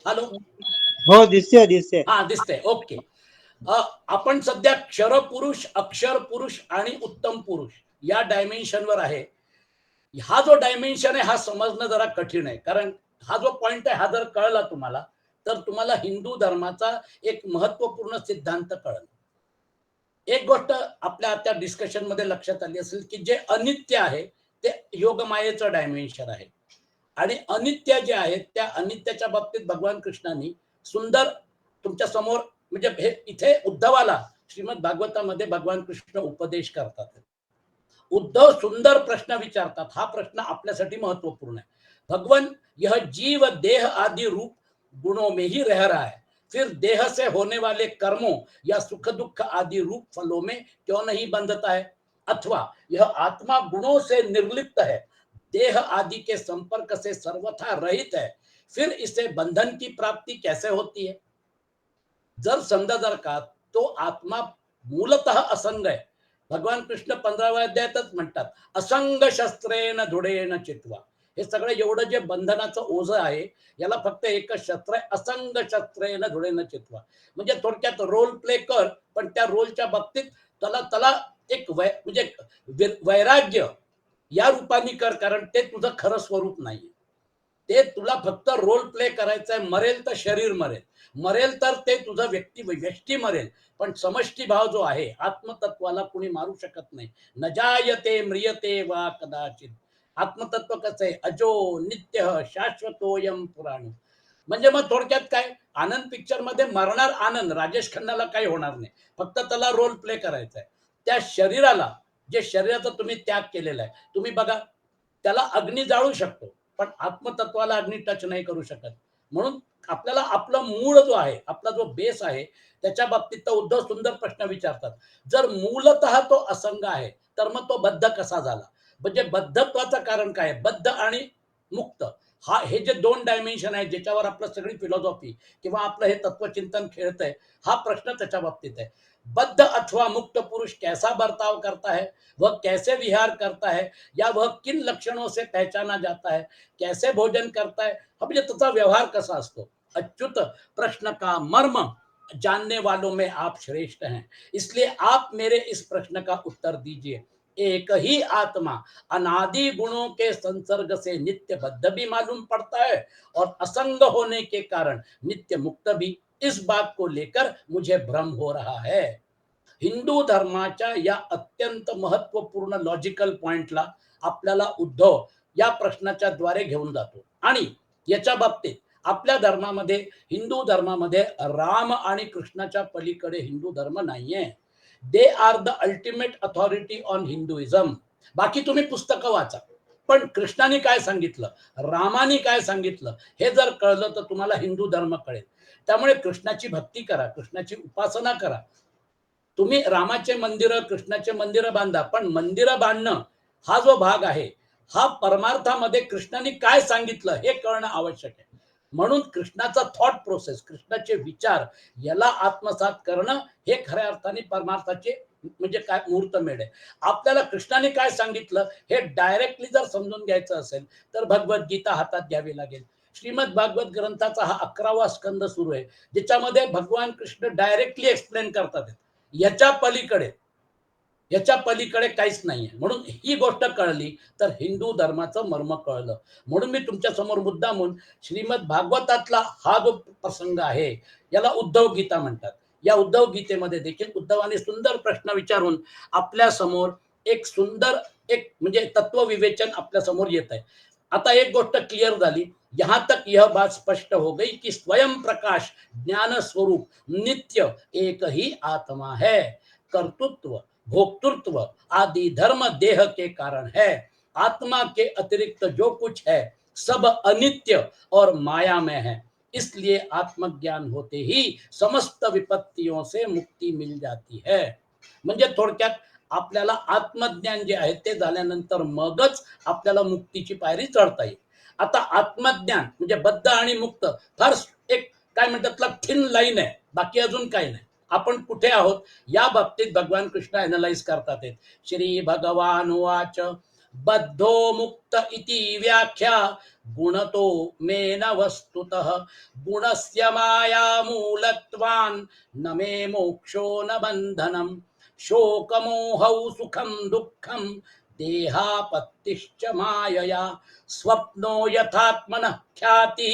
Hello, हो दिसते दिसते. हा दिसतंय, ओके. आपण सध्या क्षर पुरुष, अक्षर पुरुष आणि उत्तम पुरुष या डायमेन्शनवर आहे. हा जो डायमेन्शन आहे हा समजणं जरा कठीण आहे, कारण हा जो पॉइंट आहे हा जर कळला तुम्हाला तर तुम्हाला हिंदू धर्माचा एक महत्वपूर्ण सिद्धांत कळेल. एक गोष्ट आपल्या त्या डिस्कशन मध्ये लक्षात आली असेल की जे अनित्य आहे ते योगमायेचं डायमेन्शन आहे, आणि अनित्य जे आहेत त्या अनित्याच्या बाबतीत भगवान कृष्णांनी सुंदर तुमच्या समोर, म्हणजे हे इथे उद्धवाला श्रीमद भागवतामध्ये भगवान कृष्ण उपदेश करतात. उद्धव सुंदर प्रश्न विचारतात. हा प्रश्न आपल्यासाठी महत्वपूर्ण है। भगवान, यह जीव देह आदि रूप गुणों में ही रह रहा है, फिर देह से होने वाले कर्मों या सुख दुख आदि रूप फलों में क्यों नहीं बंधता है? अथवा यह आत्मा गुणों से निर्लिप्त है, देह आदि के संपर्क से सर्वथा रहित है, फिर इसे बंधन की प्राप्ति कैसे होती है? जर समजा जर का तो आत्मा मूलतः असंग आहे. भगवान कृष्ण 15व्या अध्यायातच म्हणतात, असंग शस्त्रेण धुडेन चित्वा. हे सगळं एवढं जे बंधनाचं ओझ आहे याला फक्त एकच शस्त्र आहे, असंग शस्त्रेण धुडेन चित्वा. म्हणजे थोडक्यात रोल प्ले कर, पण त्या रोलच्या बाबतीत त्याला त्याला एक म्हणजे वैराग्य या रूपाने कर, कारण ते तुझं खरं स्वरूप नाही. ते तुला फक्त रोल प्ले करायचा आहे. मरेल तर शरीर मरेल, मरेल तर ते तुझं व्यक्ती मरेल, पण समष्टी भाव जो आहे आत्मतत्वाला कुणी मारू शकत नाही. न जायते म्रियते वा कदाचित. आत्मतत्व कसं आहे? अजो नित्य शाश्वतोयम पुराण. म्हणजे मग थोडक्यात काय, आनंद पिक्चर मध्ये मरणार आनंद, राजेश खन्नाला काही होणार नाही, फक्त त्याला रोल प्ले करायचा आहे. त्या शरीराला, जे शरीराचा तुम्ही त्याग केलेला आहे, तुम्ही बघा त्याला अग्नी जाळू शकतो, पण आत्मतत्वाला अग्नी टच नाही करू शकत. म्हणून आपल्याला आपलं मूळ जो आहे, आपला जो बेस आहे, त्याच्या बाबतीत तर उद्धव सुंदर प्रश्न विचारतात. जर मूलतः तो असंग आहे तर मग तो बद्ध कसा झाला? म्हणजे बद्धत्वाचं कारण काय? बद्ध आणि मुक्त, हा हे जे दोन डायमेन्शन आहे ज्याच्यावर आपलं सगळी फिलॉसॉफी किंवा आपलं हे तत्वचिंतन खेळतंय, हा प्रश्न त्याच्या बाबतीत आहे. बद्ध अथवा मुक्त पुरुष कैसा बर्ताव करता है, वह कैसे विहार करता है, या वह किन लक्षणों से पहचाना जाता है, कैसे भोजन करता है, म्हणजे त्याचा व्यवहार कसा असतो? अच्युत, प्रश्न का मर्म जानने वालों में आप श्रेष्ठ हैं, इसलिए आप मेरे इस प्रश्न का उत्तर दीजिए। एक ही आत्मा अनादि गुणों के संसर्ग से नित्य बद्ध भी मालूम पड़ता है और असंग होने के कारण नित्य मुक्त भी। इस बात को लेकर मुझे भ्रम हो रहा है। हिंदू धर्माच्या या अत्यंत महत्वपूर्ण लॉजिकल पॉइंटला आपल्याला उद्धव या प्रश्नाच्या द्वारे घेऊन जातो. आणि याच्या बाबतीत आपल्या धर्मामध्ये, हिंदू धर्मामध्ये राम आणि कृष्णाच्या पलीकडे हिंदू धर्म नाहीये. They are the ultimate authority on Hinduism. बाकी तुम्ही पुस्तकं वाचा, पण कृष्णाने काय सांगितलं, रामाने काय सांगितलं, हे जर कळलं तर तुम्हाला हिंदू धर्म कळेल. त्यामुळे कृष्णाची भक्ती करा, कृष्णाची उपासना करा. तुम्ही रामाचे मंदिर, कृष्णाचे मंदिर बांधा, पण मंदिर बांधणं हा जो भाग आहे, हा परमार्थामध्ये कृष्णाने काय सांगितलं हे कळणं आवश्यक आहे. म्हणून कृष्णाचा थॉट प्रोसेस, कृष्णाचे विचार याला आत्मसात करणं हे खऱ्या अर्थाने परमार्थाचे म्हणजे काय मुहूर्तमेढ आहे. आपल्याला कृष्णाने काय सांगितलं हे डायरेक्टली जर समजून घ्यायचं असेल तर भगवद्गीता हातात घ्यावी लागेल. श्रीमद भागवत ग्रंथाचा हा 11वा स्कंद सुरू आहे, ज्याच्यामध्ये भगवान कृष्ण डायरेक्टली एक्सप्लेन करतात. याच्या पलीकडे, याच्या पलीकडे काहीच नाहीये. म्हणून ही गोष्ट कळली तर हिंदू धर्माचं मर्म कळलं. म्हणून मी तुमच्या समोर मुद्दामून श्रीमद भागवतातला हा जो प्रसंग आहे याला उद्धव गीता म्हणतात. या उद्धव गीतेमध्ये देखील उद्धवाने सुंदर प्रश्न विचारून आपल्या समोर एक सुंदर एक म्हणजे तत्व विवेचन आपल्या समोर येत आहे. आता एक गोष्ट क्लियर झाली, यहां तक यह बात स्पष्ट हो गई कि स्वयं प्रकाश ज्ञान स्वरूप नित्य एक ही आत्मा है। कर्तृत्व, भोक्तृत्व आदि धर्म देह के कारण है। आत्मा के अतिरिक्त जो कुछ है सब अनित्य और माया में है, इसलिए आत्मज्ञान होते ही समस्त विपत्तियों से मुक्ती मिल जाती है. म्हणजे थोडक्यात आपल्याला आत्मज्ञान जे आहे ते झाल्यानंतर मगच आपल्याला मुक्तीची पायरी चढता येईल. आता आत्मज्ञान म्हणजे बद्ध आणि मुक्त फार एक काय म्हणतात थिन लाईन आहे, बाकी अजून काही नाही. आपण कुठे आहोत या बाबतीत भगवान कृष्ण अनालाइज करतात. श्री भगवान वाच, बद्धो मुक्त इति व्याख्या गुणतो मेन वस्तुतः गुणस्य माया मूलत्वान् न मे मोक्षो न बंधनम शोकमोहौ सुखम दुःखम देहापत्तिश्च मायया स्वप्नो यथात्मनः ख्याति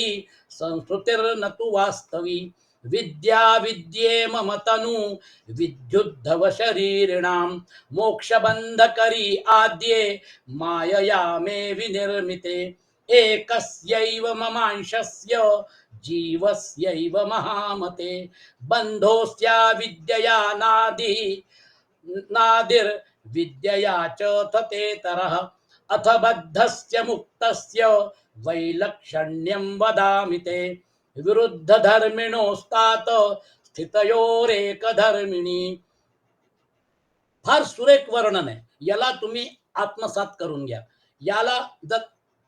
संस्कृतिर्न तु वास्तवी विद्या विद्ये मम तनु विद्युद्धव शरीरिणां मोक्षबन्धकरी आद्ये मायया मे विनिर्मिते एकस्यैव ममांशस्य जीवस्यैव महामते बन्धोऽस्या विद्यया नादिर्विद्यया च ततेतरः अथ बद्धस्य मुक्तस्य वैलक्षण्यं वदामि ते विरुद्ध धर्मिणोस्तात स्थितयोरेक धर्मिणी. फार सुरेख वर्णन आहे. याला तुम्ही आत्मसात करून घ्या. याला जर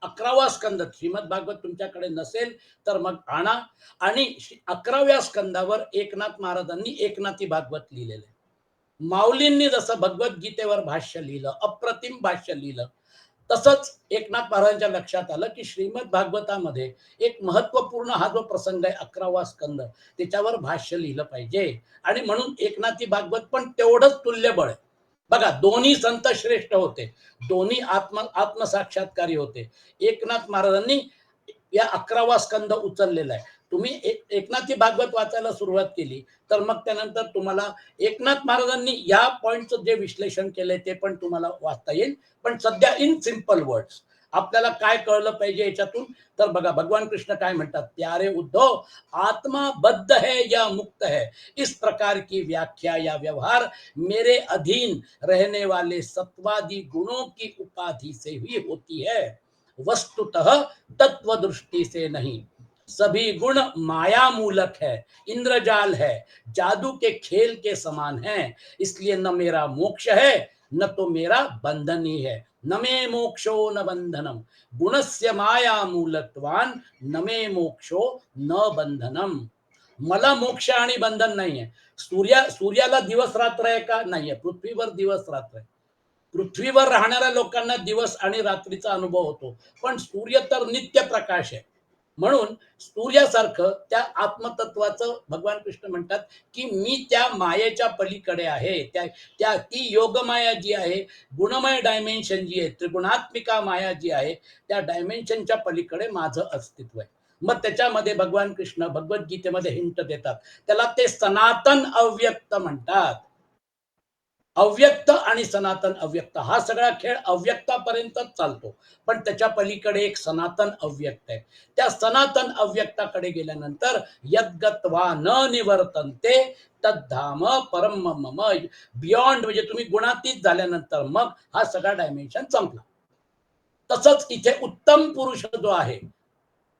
11वा स्कंद श्रीमद भागवत तुमच्याकडे नसेल तर मग आणा. आणि 11व्या स्कंदावर एकनाथ महाराजांनी एकनाथी भागवत लिहिलेलं आहे. माऊलींनी जसं भगवद्गीतेवर भाष्य लिहिलं, अप्रतिम भाष्य लिहिलं, तसंच एकनाथ महाराजांच्या लक्षात आलं की श्रीमद भागवतामध्ये एक महत्वपूर्ण हा जो प्रसंग आहे 11वा स्कंद, त्याच्यावर भाष्य लिहिलं पाहिजे. आणि म्हणून एकनाथी भागवत पण तेवढंच तुल्यबळ आहे. बघा, दोन्ही संत श्रेष्ठ होते, दोन्ही आत्मसाक्षात्कारी होते. एकनाथ महाराजांनी या 11वा स्कंद उचललेला आहे. तुम्ही एकनाथी भागवत वाचायला सुरुवात केली तर मग त्यानंतर तुम्हाला एकनाथ महाराजांनी या पॉइंटचं जे विश्लेषण केलंय ते पण तुम्हाला वाचता येईल. पण सध्या इन सिंपल वर्ड्स आपल्याला काय कळलं पाहिजे याच्यातून, तर बघा भगवान कृष्ण काय म्हणतात, प्यारे उद्धव, आत्मा बद्ध है या मुक्त है, इस प्रकार की व्याख्या या व्यवहार मेरे अधीन रहने वाले सत्वादि गुणों की उपाधि से ही होती है, वस्तुतः तत्व दृष्टि से नहीं. सभी गुण माया मूलक है, इंद्रजाल है, जादू के खेल के समान है. इसलिए न मेरा मोक्ष है न तो मेरा बंधन ही है. न मे मोक्षो न बंधनम गुणस्य माया मूलत्वान न मे मोक्षो न बंधनम. मला मोक्ष आणि बंधन नाहीये. सूर्याला दिवस रात्र आहे का? नाहीये. पृथ्वीवर दिवस रात्र आहे. पृथ्वीवर राहणाऱ्या लोकांना दिवस आणि रात्रीचा अनुभव होतो, पण सूर्य तर नित्य प्रकाश आहे. म्हणून सूर्यासारखं त्या आत्मतत्वाचं भगवान कृष्ण म्हणतात की मी त्या मायेच्या पलीकडे आहे. ती योगमाया जी आहे, गुणमय डायमेन्शन जी आहे, त्रिगुणात्मिका माया जी आहे, त्या डायमेन्शनच्या पलीकडे माझं अस्तित्व आहे. मग त्याच्यामध्ये भगवान कृष्ण भगवद्गीतेमध्ये हिंट देतात, त्याला ते सनातन अव्यक्त म्हणतात. अव्यक्त आणि सनातन अव्यक्त हा सगळा खेळ अव्यक्तापर्यंतच चालतो, पण त्याच्या पलीकडे एक सनातन अव्यक्त आहे. त्या सनातन अव्यक्ताकडे गेल्यानंतर यद्गत्वा न निवर्तन्ते तद्धाम परम मम, बियॉन्ड म्हणजे तुम्ही गुणातीत झाल्यानंतर मग हा सगळा डायमेन्शन संपला. तसंच इथे उत्तम पुरुष जो आहे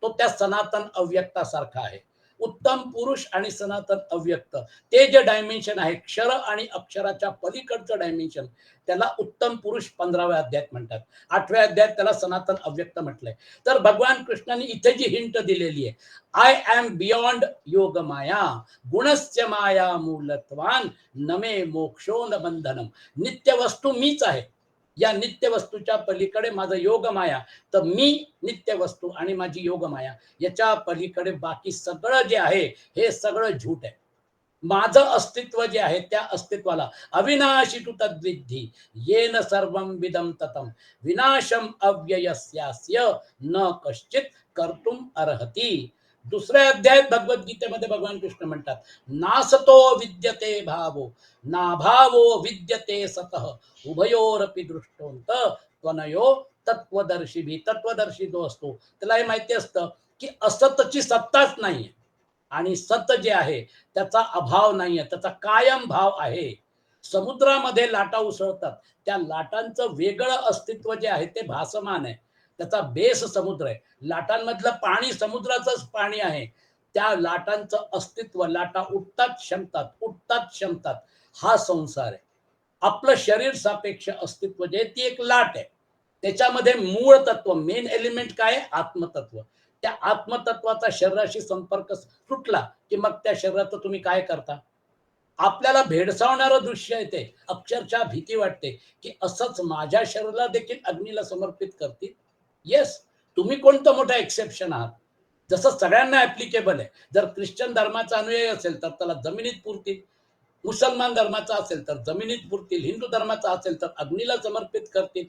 तो त्या सनातन अव्यक्तासारखा आहे. उत्तम पुरुष आणि सनातन अव्यक्त ते जे डायमेन्शन आहे, क्षर आणि अक्षराच्या पलीकडचं डायमेन्शन, त्याला उत्तम पुरुष 15व्या अध्यायात म्हणतात. 8व्या अध्यायात त्याला सनातन अव्यक्त म्हटलंय. तर भगवान कृष्णाने इथे जी हिंट दिलेली आहे, आय एम बियॉन्ड योग माया गुणस्य माया मूलत्वान नमे मोक्षो न बंधनम. नित्य वस्तू मीच आहे. या नित्य वस्तूच्या पलीकडे माझं योग माया, तर मी नित्य वस्तू आणि माझी योग माया याच्या पलीकडे बाकी सगळं जे आहे हे सगळं झूट आहे. माझं अस्तित्व जे आहे त्या अस्तित्वाला अविनाशी तु तद्विद्धि येन सर्वं विदम ततम विनाशम अव्ययस्यास्य न कश्चित कर्तुम अर्हति. दुसऱ्या अध्यायात भगवद्गीतेमध्ये भगवान कृष्ण म्हणतात, नासतो विद्यते भावो नाभावो विद्यते सतः उभयोरपि दृष्टोंत त्वनयो तत्वदर्शी भी. तत्वदर्शी जो असतो त्याला हे माहिती असतं की असतची सत्ताच नाहीये आणि सत जे आहे त्याचा अभाव नाहीये, त्याचा कायम भाव आहे. समुद्रामध्ये लाटा उसळतात, त्या लाटांचं वेगळं अस्तित्व जे आहे ते भासमान आहे. त्याचा बेस समुद्र आहे. लाटांमधलं पाणी समुद्राचंच पाणी आहे. त्या लाटांचं अस्तित्व, लाटा उठतात शमतात, उठतात शमतात, हा संसार आहे. आपलं शरीर सापेक्ष अस्तित्व जे ती एक लाट आहे. त्याच्यामध्ये मूळ तत्व, मेन एलिमेंट काय? आत्मतत्व. त्या आत्मतत्वाचा शरीराशी संपर्क सुटला की मग त्या शरीराचं तुम्ही काय करता? आपल्याला भेडसावणारं दृश्य आहे ते. अक्षरशः भीती वाटते, की असंच माझ्या शरीराला देखील अग्नीला समर्पित करतील. येस, तुम्ही कोणतं मोठं एक्सेप्शन आहात. जसं सगळ्यांना ॲप्लिकेबल आहे. जर ख्रिश्चन धर्माचा अनुयायी असेल तर त्याला जमिनीत पुरतील. मुसलमान धर्माचा असेल तर जमिनीत पुरतील. हिंदू धर्माचा असेल तर अग्नीला समर्पित करतील.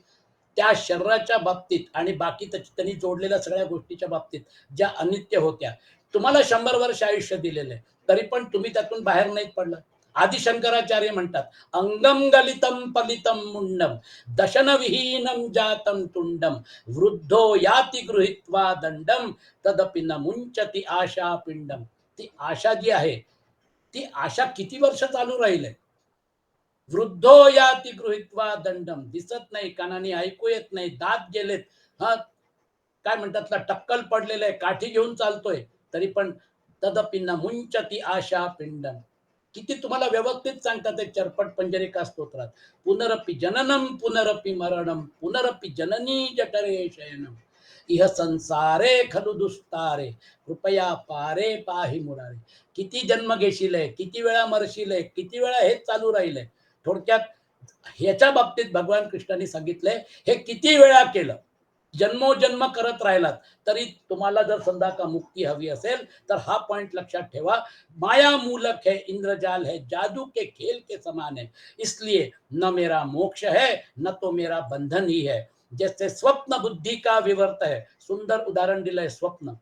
त्या शरीराच्या बाबतीत आणि बाकी त्यांनी जोडलेल्या सगळ्या गोष्टीच्या बाबतीत ज्या अनित्य होत्या, तुम्हाला 100 वर्ष आयुष्य दिलेलं आहे, तरी पण तुम्ही त्यातून बाहेर नाहीत पडला. आदि शंकराचार्य म्हणतात, अंगम गलितम पलितम मुंडम दशन विहीनम जातम तुंडम वृद्धो याति गृहीत्वा दंडम तदपि न मुंचती आशा पिंडम. ती आशा जी आहे, ती आशा किती वर्ष चालू राहील? वृद्धो याति गृहीत्वा दंडम. दिसत नाही, कानाने ऐकू येत नाही, दात गेलेत, हा काय म्हणतात ना, टक्कल पडलेलं आहे, काठी घेऊन चालतोय, तरी पण तदपि न मुंचती आशा पिंडम. किती तुम्हाला व्यवस्थित सांगतात एक चरपट पंजरिका स्तोत्रात, पुनरपि जननम पुनरपि मरणम पुनरपि जननी जठरे शयनम इह संसारे खलु दुस्तारे कृपया पारे पाहि मुरारे. किती जन्म घेशील, किती वेळा मरशील, किती वेळा हेच चालू राहील. थोडक्यात ह्याच्या बाबतीत भगवान कृष्णाने सांगितलंय, हे किती वेळा केलं, जन्मोजन्म करत राहिलात तरी तुम्हाला जर समजा का मुक्ती हवी असेल तर हा पॉइंट लक्षात ठेवा. माया मूलक है, इंद्रजाल है, जादू के खेल के समान है, इसलिए न मेरा मोक्ष है न तो मेरा बंधन ही है. जैसे स्वप्न बुद्धी का विवर्त है. सुंदर उदाहरण दिलंय स्वप्न.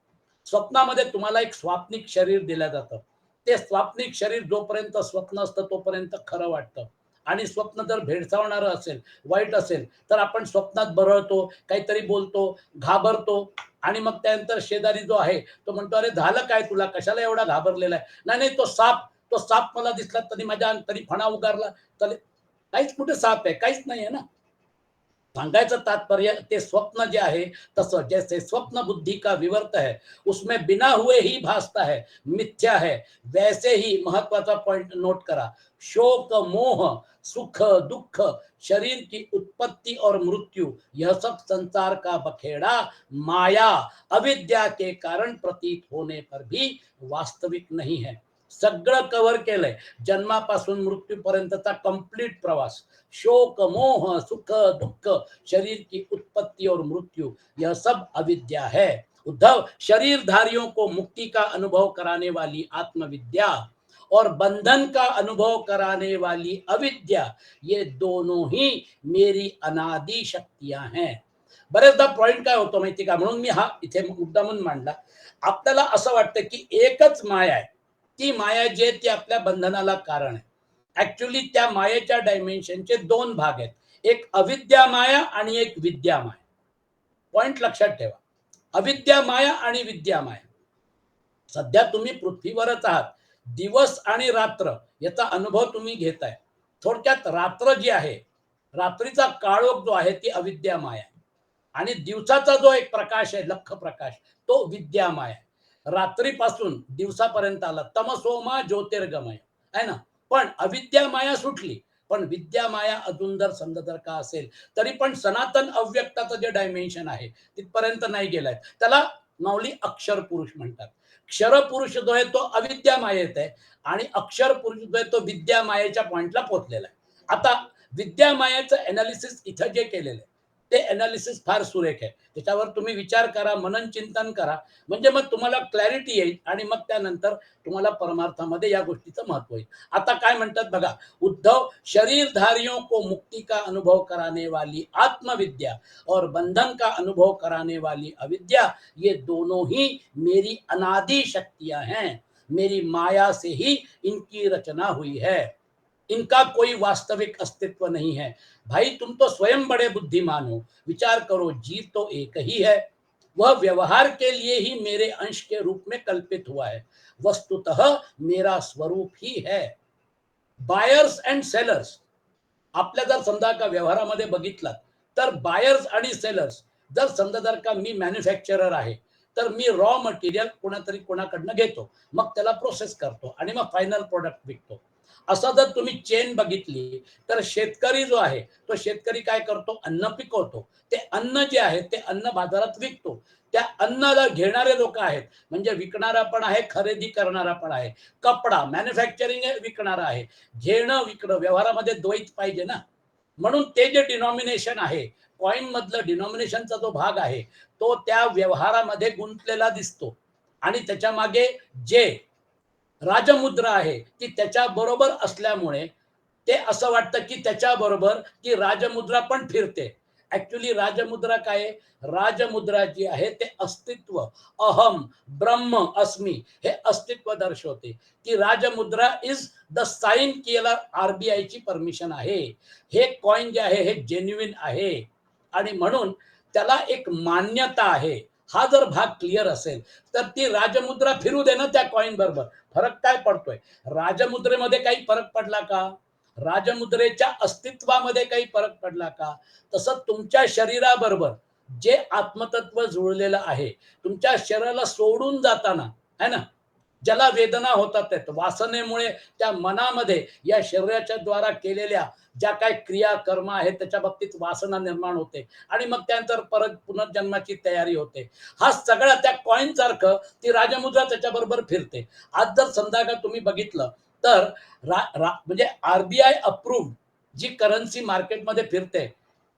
स्वप्नामध्ये तुम्हाला एक स्वाप्निक शरीर दिलं जातं. ते स्वाप्निक शरीर जोपर्यंत स्वप्न असतं तोपर्यंत खरं वाटतं. आणि स्वप्न जर भेडसावणारं असेल, वाईट असेल, तर आपण स्वप्नात बरळतो, काहीतरी बोलतो, घाबरतो आणि मग त्यानंतर शेजारी जो आहे तो म्हणतो, अरे झालं काय तुला, कशाला एवढा घाबरलेला आहे? नाही नाही, तो साप मला दिसला तरी माझ्या तरी फणा उगारला. तर काहीच कुठे साप आहे, काहीच नाही आहे ना. सांगायचं तात्पर्य ते स्वप्न जे आहे तसं, जैसे स्वप्न बुद्धि का विवर्त है, उसमें बिना हुए ही भासता है, मिथ्या है, वैसे ही महत्वाचा पॉइंट नोट करा, शोक मोह सुख दुख शरीर की उत्पत्ति और मृत्यु यह सब संसार का बखेड़ा माया अविद्या के कारण प्रतीत होने पर भी वास्तविक नहीं है. सगळं कव्हर केलंय, जन्मापासून मृत्यूपर्यंतचा कंप्लीट प्रवास. शोक मोह सुख दुख शरीर की उत्पत्ति और मृत्यु यह सब अविद्या है. उद्धव, शरीरधारियों को मुक्ति का अनुभव कराने वाली आत्मविद्या और बंधन का अनुभव कराने वाली अविद्या, ये दोनों ही मेरी अनादि शक्तियां हैं. बरेचदा पॉइंट काय होतो माहिती का, म्हणून मी हा इथे मुद्दा म्हणून मांडला. आपल्याला असं वाटतं की एकच माया आहे, ती माया जी आहे ती आपल्या बंधनाला कारण आहे. ऍक्च्युली त्या मायेच्या डायमेन्शनचे दोन भाग आहेत, एक अविद्या माया आणि एक विद्या माया. पॉइंट लक्षात ठेवा, अविद्या माया आणि विद्या माया. सध्या तुम्ही पृथ्वीवरच आहात, दिवस आणि रात्र याचा अनुभव तुम्ही घेताय. थोडक्यात रात्र जी आहे, रात्रीचा काळोख जो आहे ती अविद्या माया आहे आणि दिवसाचा जो एक प्रकाश आहे, लख प्रकाश, तो विद्या माया आहे. रात्रीपासून दिवसापर्यंत आला, तमसोमा ज्योतिर्गमय आहे ना. पण अविद्या माया सुटली, पण विद्या माया अजून जर समजा जर का असेल तरी पण सनातन अव्यक्ताचं जे डायमेन्शन आहे तिथपर्यंत नाही गेलाय. त्याला माऊली अक्षर पुरुष म्हणतात. क्षर पुरुष जो आहे तो अविद्या मायेत आहे आणि अक्षर पुरुष जो आहे तो विद्या मायेच्या पॉइंटला पोहोचलेला आहे. आता विद्या मायेचं एनालिसिस इथं जे केलेलं आहे ते एनालिसिस फार सुरेख आहे. त्याच्यावर तुम्ही विचार करा, मनन चिंतन करा, म्हणजे मग तुम्हाला क्लॅरिटी येईल आणि मग त्यानंतर तुम्हाला परमार्थामध्ये या गोष्टीचं महत्व येईल. आता काय म्हणतात बघा, उद्धव, शरीरधारियों को मुक्ति का अनुभव कराने वाली आत्मविद्या और बंधन का अनुभव कराने वाली अविद्या, ये दोनों ही मेरी अनादि शक्तियां हैं. मेरी माया से ही इनकी रचना हुई है, इनका कोई वास्तविक अस्तित्व नहीं है. भाई तुम तो स्वयं बड़े बुद्धिमान हो, विचार करो, जीव तो एक ही है, वह व्यवहार के लिए ही मेरे अंश के रूप में कल्पित हुआ है, वस्तुतः मेरा स्वरूप ही है. बायर्स अँड सेलर्स, आपल्या जर समजा का व्यवहारामध्ये बघितलात तर बायर्स आणि सेलर्स, जर समजा जर का मी मॅन्युफॅक्चरर आहे तर मी रॉ मटेरियल कोणातरी कोणाकडनं घेतो, मग त्याला प्रोसेस करतो आणि मग फायनल प्रोडक्ट विकतो. असं जर तुम्ही चेन बघितली तर शेतकरी जो आहे तो शेतकरी काय करतो, अन्न पिकवतो. ते अन्न जे आहे ते अन्न बाजारात विकतो. त्या अन्नाला घेणारे लोक आहेत, म्हणजे विकणारा पण आहे, खरेदी करणारा पण आहे. कपडा मॅन्युफॅक्चरिंग विकणारा आहे. घेणं विकणं व्यवहारामध्ये द्वैत पाहिजे ना. म्हणून ते जे डिनॉमिनेशन आहे, कॉइन मधलं डिनॉमिनेशनचा जो भाग आहे तो त्या व्यवहारामध्ये गुंतलेला दिसतो. आणि त्याच्या मागे जे राजमुद्रा आहे ती त्याच्या बरोबर असल्यामुळे ते असं वाटतं की त्याच्या बरोबर की राजमुद्रा पण फिरते. ऍक्च्युली राजमुद्रा काय आहे? राजमुद्रा जी आहे ते अस्तित्व, अहम, ब्रह्म अस्मी हे अस्तित्व दर्शवते. ती राजमुद्रा इज द साइन की याला आरबीआय ची परमिशन आहे. हे कॉइन जे आहे हे जेन्युइन आहे आणि म्हणून त्याला एक मान्यता आहे. हा जर भाग क्लिअर असेल तर ती राजमुद्रा फिरू दे ना त्या कॉइन बरोबर. फरक काय पडतोय? राजमुद्रेमध्ये काही फरक पडला का? राजमुद्रेच्या अस्तित्वामध्ये काही फरक पडला का? तसं तुमच्या शरीराबरोबर जे आत्मतत्व जुळलेलं आहे, तुमच्या शरीराला सोडून जाताना है ना, ज्याला वेदना होतात आहेत वासनेमुळे, त्या मनामध्ये या शरीराच्या द्वारा केलेल्या ज्या काही क्रिया कर्म आहेत त्याच्या बाबतीत वासना निर्माण होते आणि मग त्यानंतर परत पुनर्जन्माची तयारी होते. हा सगळा त्या कॉइन सारखं ती राजमुद्रा त्याच्याबरोबर फिरते. आज जर समजा का तुम्ही बघितलं तर म्हणजे आरबीआय अप्रूव्ड जी करन्सी मार्केटमध्ये फिरते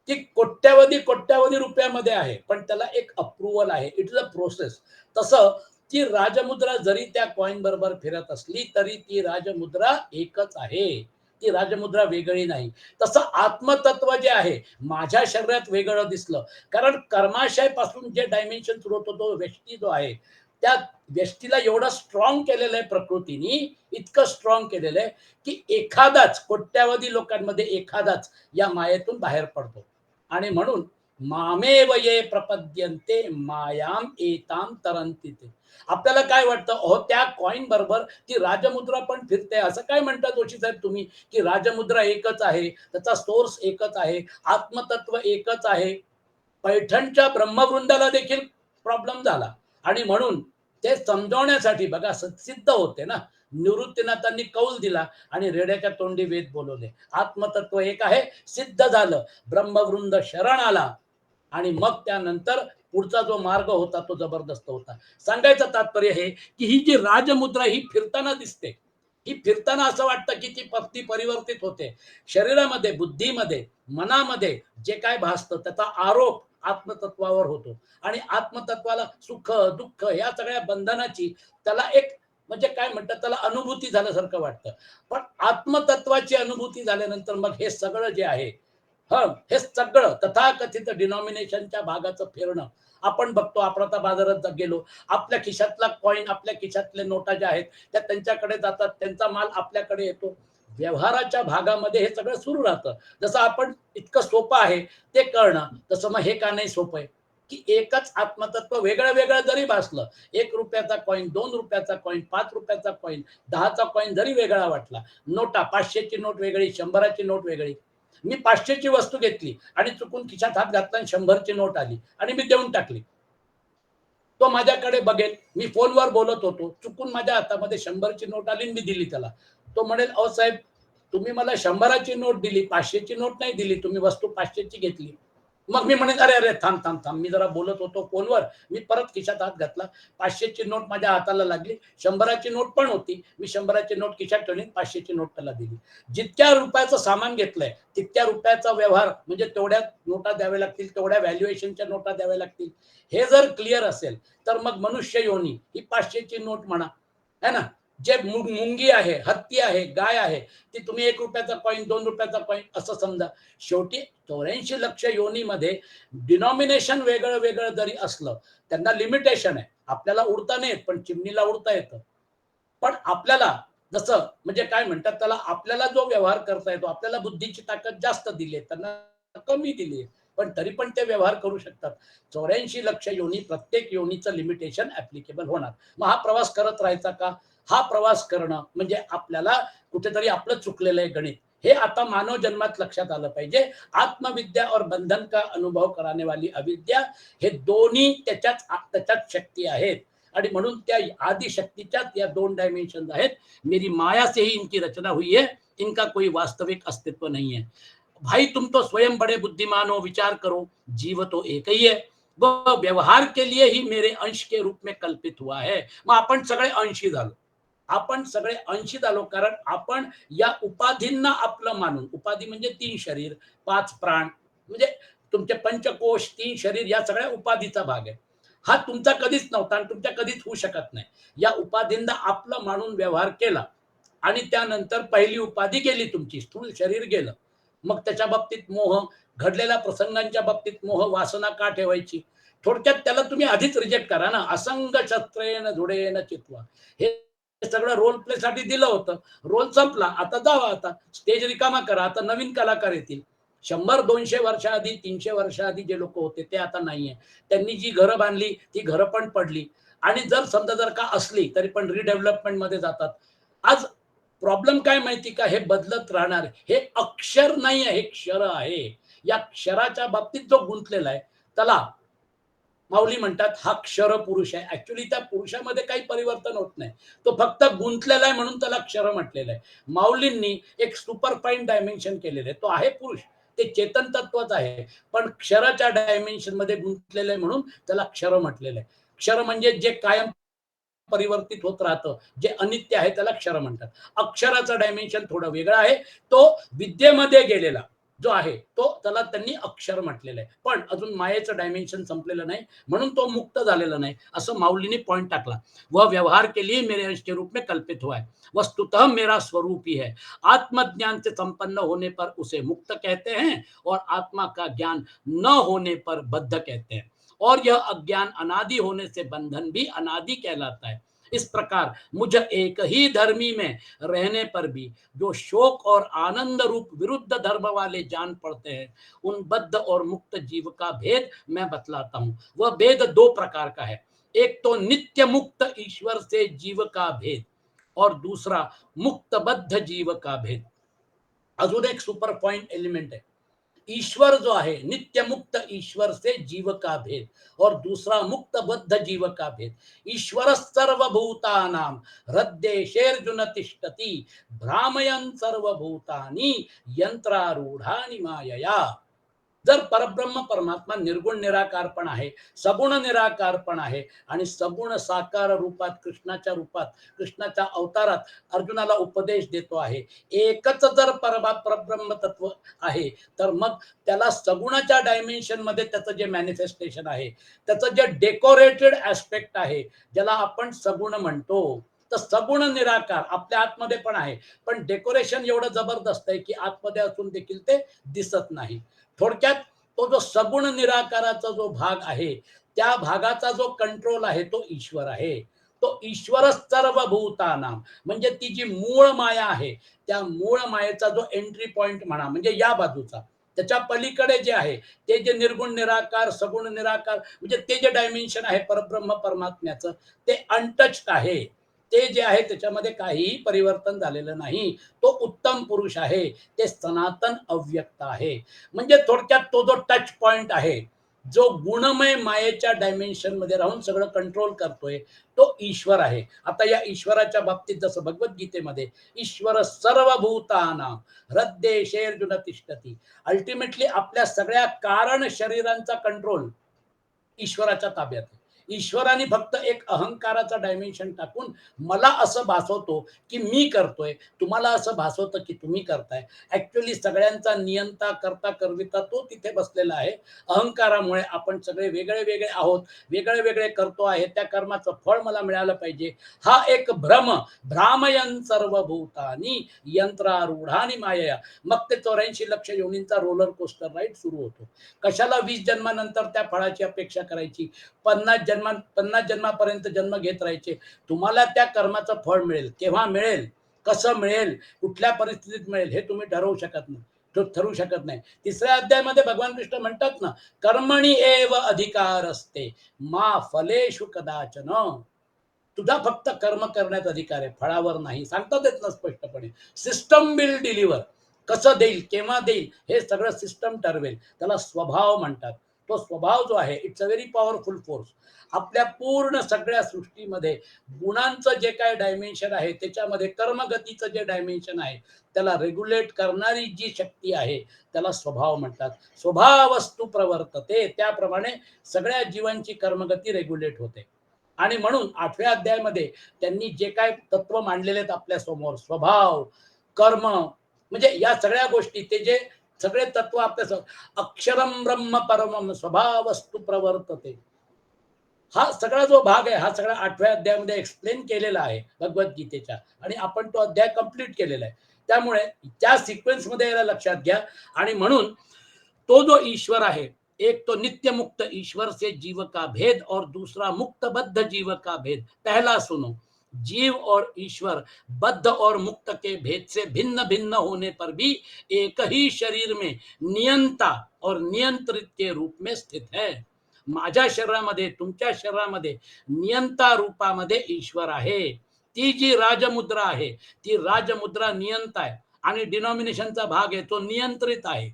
ती कोट्यावधी कोट्यावधी रुपयामध्ये आहे, पण त्याला एक अप्रुव्हल आहे. It is a process. तसं ती राजमुद्रा जरी त्या कॉइन बरोबर फिरत असली तरी ती राजमुद्रा एकच आहे. ती राजमुद्रा वेगळी नाही. तसं आत्मतत्व जे आहे माझ्या शरीरात वेगळं दिसलं, कारण कर्माशय पासून जे डायमेन्शन सुरू होतो तो व्यक्ती जो आहे त्या व्यक्तीला एवढं स्ट्रॉंग केलेलं आहे प्रकृतीने, इतकं स्ट्रॉंग केलेलं आहे की एखादाच कोट्यावधी लोकांमध्ये एखादाच या मायेतून बाहेर पडतो. आणि म्हणून मामेव ये प्रपद्यन्ते मायाम एताम तरंती ते. आपल्याला काय वाटतं, अहो त्या कॉइन बरोबर ती राजमुद्रा पण फिरते, असं काय म्हणता जोशी साहेब तुम्ही की राजमुद्रा एकच आहे, त्याचा सोर्स एकच आहे, आत्मतत्व एकच आहे. पैठणच्या ब्रह्मवृंदाला देखील प्रॉब्लेम झाला आणि म्हणून ते समजवण्यासाठी बघा सिद्ध होते ना, निवृत्तीनाथांनी कौल दिला आणि रेड्याच्या तोंडी वेद बोलवले. आत्मतत्व एक आहे, सिद्ध झालं, ब्रह्मवृंद शरण आला आणि मग त्यानंतर पुढचा जो मार्ग होता तो जबरदस्त होता. सांगायचं तात्पर्य हे की ही जी राजमुद्रा ही फिरताना दिसते, ही फिरताना असं वाटतं की ती परिवर्तित होते. शरीरामध्ये, बुद्धीमध्ये, मनामध्ये जे काय भासतं त्याचा आरोप आत्मतत्वावर होतो आणि आत्मतत्वाला सुख दुःख या सगळ्या बंधनाची त्याला एक म्हणजे काय म्हणतात त्याला अनुभूती झाल्यासारखं वाटतं. पण आत्मतत्वाची अनुभूती झाल्यानंतर मग हे सगळं जे आहे, हे सगळं तथाकथित डिनॉमिनेशनच्या भागाचं फिरणं आपण बघतो. आपण आता बाजारात गेलो, आपल्या खिशातला कॉइन, आपल्या खिशातले नोटा ज्या आहेत त्या त्यांच्याकडे जातात, त्यांचा माल आपल्याकडे येतो. व्यवहाराच्या भागामध्ये हे सगळं सुरू राहतं. जसं आपण इतकं सोपं आहे ते कळणं, तसं मग हे का नाही सोपं आहे की एकच आत्मतत्व वेगळं वेगळं जरी भासलं, 1 रुपयाचा कॉइन, 2 रुपयाचा कॉइन, 5 रुपयाचा कॉइन, 10चा कॉइन जरी वेगळा वाटला, नोटा 500ची नोट वेगळी, 100ची नोट वेगळी. मी 500ची वस्तू घेतली आणि चुकून खिशात हात घातला आणि 100ची नोट आली आणि मी देऊन टाकली. तो माझ्याकडे बघेल, मी फोनवर बोलत होतो, चुकून माझ्या हातामध्ये 100ची नोट आली आणि मी दिली त्याला. तो म्हणेल, अहो साहेब, तुम्ही मला 100ची नोट दिली, 500ची नोट नाही दिली, तुम्ही वस्तू 500ची घेतली. मग मी म्हणेन, अरे अरे थांब थांब थांब, मी जरा बोलत होतो फोनवर, मी परत खिशात हात घातला, 500ची नोट माझ्या हाताला लागली, 100ची नोट पण होती, मी 100ची नोट खिशात ठेवली, 500ची नोट त्याला दिली. जितक्या रुपयाचं सामान घेतलंय तितक्या रुपयाचा व्यवहार, म्हणजे तेवढ्या नोटा द्याव्या लागतील, तेवढ्या व्हॅल्युएशनच्या नोटा द्याव्या लागतील. हे जर क्लिअर असेल तर मग मनुष्य योनी ही 500ची नोट म्हणा, है ना, जे मुंगी आहे, हत्ती आहे, गाय आहे, ती तुम्ही 1 रुपयाचा कॉइन, 2 रुपयाचा कॉइन असं समजा. शेवटी 84 लक्ष योनीमध्ये डिनॉमिनेशन वेगळं वेगळं जरी असलं, त्यांना लिमिटेशन आहे. आपल्याला उडता नाही येत, पण चिमणीला उडता येतं. पण आपल्याला जसं म्हणजे काय म्हणतात त्याला, आपल्याला जो व्यवहार करता येतो, आपल्याला बुद्धीची ताकद जास्त दिली आहे, त्यांना कमी दिली आहे, पण तरी पण ते व्यवहार करू शकतात. 84 लक्ष योनी, प्रत्येक योनीचं लिमिटेशन ऍप्लिकेबल होणार. मग हा प्रवास करत राहायचा का? हा प्रवास करणं म्हणजे आपल्याला कुठेतरी आपलं चुकलेलं आहे गणित, हे आता मानव जन्मात लक्षात आलं पाहिजे. आत्मविद्या और बंधन का अनुभव कराने वाली अविद्या, हे दोन्ही त्याच्याच त्याच्यात शक्ती आहेत आणि म्हणून त्या आदिशक्तीच्याच या 2 डायमेंशन आहेत. मेरी माया से ही इनकी रचना हुई है, इनका कोई वास्तविक अस्तित्व नहीं है. भाई तुम तो स्वयं बड़े बुद्धिमान हो, विचार करो, जीव तो एक ही है, वह व्यवहार के लिए ही मेरे अंश के रूप में कल्पित हुआ है. मग आपण सगळे अंशी झालो. आपण सगळे अंशी झालो, कारण आपण या उपाधींना आपलं मानून, उपाधी म्हणजे 3 शरीर, 5 प्राण, म्हणजे तुमचे पंचकोश, 3 शरीर, या सगळ्या उपाधीचा भाग आहे. हा तुमचा कधीच नव्हता आणि तुमच्या कधीच होऊ शकत नाही. या उपाधींना आपलं मानून व्यवहार केला आणि त्यानंतर पहिली उपाधी गेली तुमची, स्थूल शरीर गेलं. मग त्याच्या बाबतीत मोह, घडलेल्या प्रसंगांच्या बाबतीत मोह, वासना का ठेवायची? थोडक्यात त्याला तुम्ही आधीच रिजेक्ट करा ना. असंग शस्त्रेन धुडेन चित्वा, हे सगळं रोल प्ले साठी दिलं होतं. रोल संपला, आता जावा, आता स्टेज रिकामा करा, आता नवीन कलाकार येतील. 100-200 वर्षाआधी, 300 वर्षाआधी जे लोक होते ते आता नाहीये. त्यांनी जी घरं बांधली ती घरं पण पडली, आणि जर समजा जर का असली तरी पण रिडेव्हलपमेंट मध्ये जातात. आज प्रॉब्लेम काय माहिती का, हे बदलत राहणार. हे अक्षर नाही आहे, हे क्षर आहे. या क्षराच्या बाबतीत जो गुंतलेला आहे त्याला माऊली म्हणतात हा क्षर पुरुष आहे. ऍक्च्युली त्या पुरुषामध्ये काही परिवर्तन होत नाही, तो फक्त गुंतलेला आहे म्हणून त्याला क्षर म्हटलेलं आहे. माऊलींनी एक सुपर फाईन डायमेन्शन केलेलं आहे, तो आहे पुरुष, ते चेतन तत्वच आहे, पण क्षराच्या डायमेन्शन मध्ये गुंतलेलं आहे म्हणून त्याला क्षर म्हटलेलं आहे. क्षर म्हणजे जे कायम परिवर्तित होत राहतं, जे अनित्य आहे त्याला क्षर म्हणतात. अक्षराचं डायमेन्शन थोडं वेगळं आहे, तो विद्येमध्ये गेलेला जो आहे तो, त्याला त्यांनी अक्षर म्हटलेलं आहे. पण अजून मायेचं डायमेन्शन संपलेलं नाही, म्हणून तो मुक्त झालेला नाही, असं माऊलीने पॉइंट टाकला. वह व्यवहार के लिए मेरे अंश के रूप में कल्पित हुआ है, वस्तुतः मेरा स्वरूप ही है. आत्मज्ञान से संपन्न होने पर उसे मुक्त कहते हैं और आत्मा का ज्ञान न होने पर बद्ध कहते हैं. और यह अज्ञान अनादि होने से बंधन भी अनादि कहलाता है. इस प्रकार मुझ एक ही धर्मी में रहने पर भी जो शोक और आनंद रूप विरुद्ध धर्म वाले जान पड़ते हैं, उन बद्ध और मुक्त जीव का भेद मैं बतलाता हूं. वह भेद 2 प्रकार का है. एक तो नित्य मुक्त ईश्वर से जीव का भेद, और दूसरा मुक्त बद्ध जीव का भेद. अजून एक सुपर पॉइंट एलिमेंट है. ईश्वर जो है, नित्य मुक्त ईश्वर से जीव का भेद, और दूसरा मुक्त बद्ध जीव का भेद. ईश्वर सर्वभूतानां हृद्देशेर्जुन तिष्ठति भ्रामयन् सर्वभूतानि यंत्रारूढानि मायया. जर परब्रह्म परमात्मा निर्गुण निराकार पण आहे, सगुण निराकार पण आहे, आणि सगुण साकार रूपात, कृष्णाच्या रूपात, कृष्णाच्या अवतारात अर्जुनाला उपदेश देतो आहे, एकच जर परब्रह्म तत्व आहे, तर मग त्याला सगुणाच्या डायमेन्शन मध्ये त्याचं जे मॅनिफेस्टेशन आहे, त्याचं जे डेकोरेटेड ऍस्पेक्ट आहे, ज्याला आपण सगुण म्हणतो, तर सगुण निराकार आपल्या आतमध्ये पण आहे, पण डेकोरेशन एवढं जबरदस्त आहे की आतमध्ये असून देखील ते दिसत नाही. थोडक्यात तो जो सगुण निराकाराचा जो भाग आहे, त्या भागाचा जो कंट्रोल आहे तो ईश्वर आहे. तो ईश्वर सर्वभूतानां, म्हणजे ती जी मूळ माया आहे, त्या मूळ मायेचा जो एंट्री पॉइंट म्हणा, म्हणजे या बाजूचा, त्याच्या पलीकडे जे आहे ते जे निर्गुण निराकार, सगुण निराकार, म्हणजे ते जे डायमेन्शन आहे परब्रह्म परमात्म्याचं, ते अनटच्ड आहे. ते जे आहे त्याच्यामध्ये काहीही परिवर्तन झालेलं नाही. तो उत्तम पुरुष आहे, ते सनातन अव्यक्त आहे. म्हणजे थोडक्यात तो जो टच पॉइंट आहे, जो गुणमय मायेच्या डायमेन्शन मध्ये राहून सगळं कंट्रोल करतोय, तो ईश्वर आहे. आता या ईश्वराच्या बाबतीत जसं भगवद्गीतेमध्ये ईश्वर सर्वभूतानां हृद्देशेर्जुन तिष्ठति, अल्टिमेटली आपल्या सगळ्या कारण शरीरांचा कंट्रोल ईश्वराच्या ताब्यात आहे. ईश्वराने फक्त एक अहंकाराचा डायमेन्शन टाकून मला असं भासवतो की मी करतोय, तुम्हाला असं भासवतं की तुम्ही करताय. ऍक्च्युअली सगळ्यांचा नियंता करता करविता तो तिथे बसलेला आहे. अहंकारामुळे आपण सगळे वेगळे वेगळे आहोत, वेगळे वेगळे करतो आहे, त्या कर्माचं फळ मला मिळालं पाहिजे, हा एक भ्रम. भ्रामयन् सर्वभूतानि यंत्रारूढानि मायया. मग ते 84 लक्ष योनींचा रोलर कोस्टर राईड सुरू होतो. कशाला 20 जन्मानंतर त्या फळाची अपेक्षा करायची? 50 जन्मापर्यंत जन्म घेत राहायचे. तुम्हाला त्या कर्माचं फळ मिळेल, केव्हा मिळेल, कसं मिळेल, कुठल्या परिस्थितीत मिळेल, हे तुम्ही ठरवू शकत नाही. 3ऱ्या अध्यायामध्ये भगवान कृष्ण म्हणतात ना, कर्मणी एव अधिकार असते मा फलेषु कदाचन. तुझा फक्त कर्म करण्यात अधिकार आहे, फळावर नाही. सांगतात येत ना स्पष्टपणे. System will deliver. कसं देईल, केव्हा देईल, हे सगळं सिस्टम ठरवेल. त्याला स्वभाव म्हणतात. तो स्वभाव जो आहे it's a very powerful force. आपल्या पूर्ण सगळ्या सृष्टीमध्ये गुणांचं जे काय डायमेन्शन आहे, त्याच्यामध्ये कर्मगतीचं जे डायमेन्शन आहे, त्याला रेग्युलेट करणारी जी शक्ती आहे त्याला स्वभाव म्हणतात. स्वभावस्तु प्रवर्तते, त्याप्रमाणे सगळ्या जीवांची कर्मगती रेग्युलेट होते. आणि म्हणून 8व्या अध्यायामध्ये त्यांनी जे काय तत्व मांडलेले आहेत आपल्या समोर, स्वभाव, कर्म, म्हणजे या सगळ्या गोष्टी, ते जे सगळे तत्व आपल्या अक्षरम ब्रह्म परमम स्वभावस्तु प्रवर्तते, हा सगळा जो भाग आहे हा सगळा 8व्या अध्यायामध्ये एक्सप्लेन केलेला आहे भगवद्गीतेच्या, आणि आपण तो अध्याय कंप्लीट केलेला आहे. त्यामुळे त्या सिक्वेन्स मध्ये याला लक्षात घ्या. आणि म्हणून तो जो ईश्वर है, एक तो नित्य मुक्त ईश्वर से जीव का भेद और दूसरा मुक्त बद्ध जीव का भेद. पहला सुनो, जीव और ईश्वर बद्ध और मुक्त के भेद से भिन्न भिन्न होने पर भी एक ही शरीर में नियंता और नियंत्रित के रूप में स्थित है. माझ्या शरीरामध्ये, तुमच्या शरीरामध्ये नियंता रूपामध्ये ईश्वर आहे. ती जी राजमुद्रा आहे, ती राजमुद्रा नियंता आहे, आणि डिनॉमिनेशनचा भाग आहे तो नियंत्रित आहे.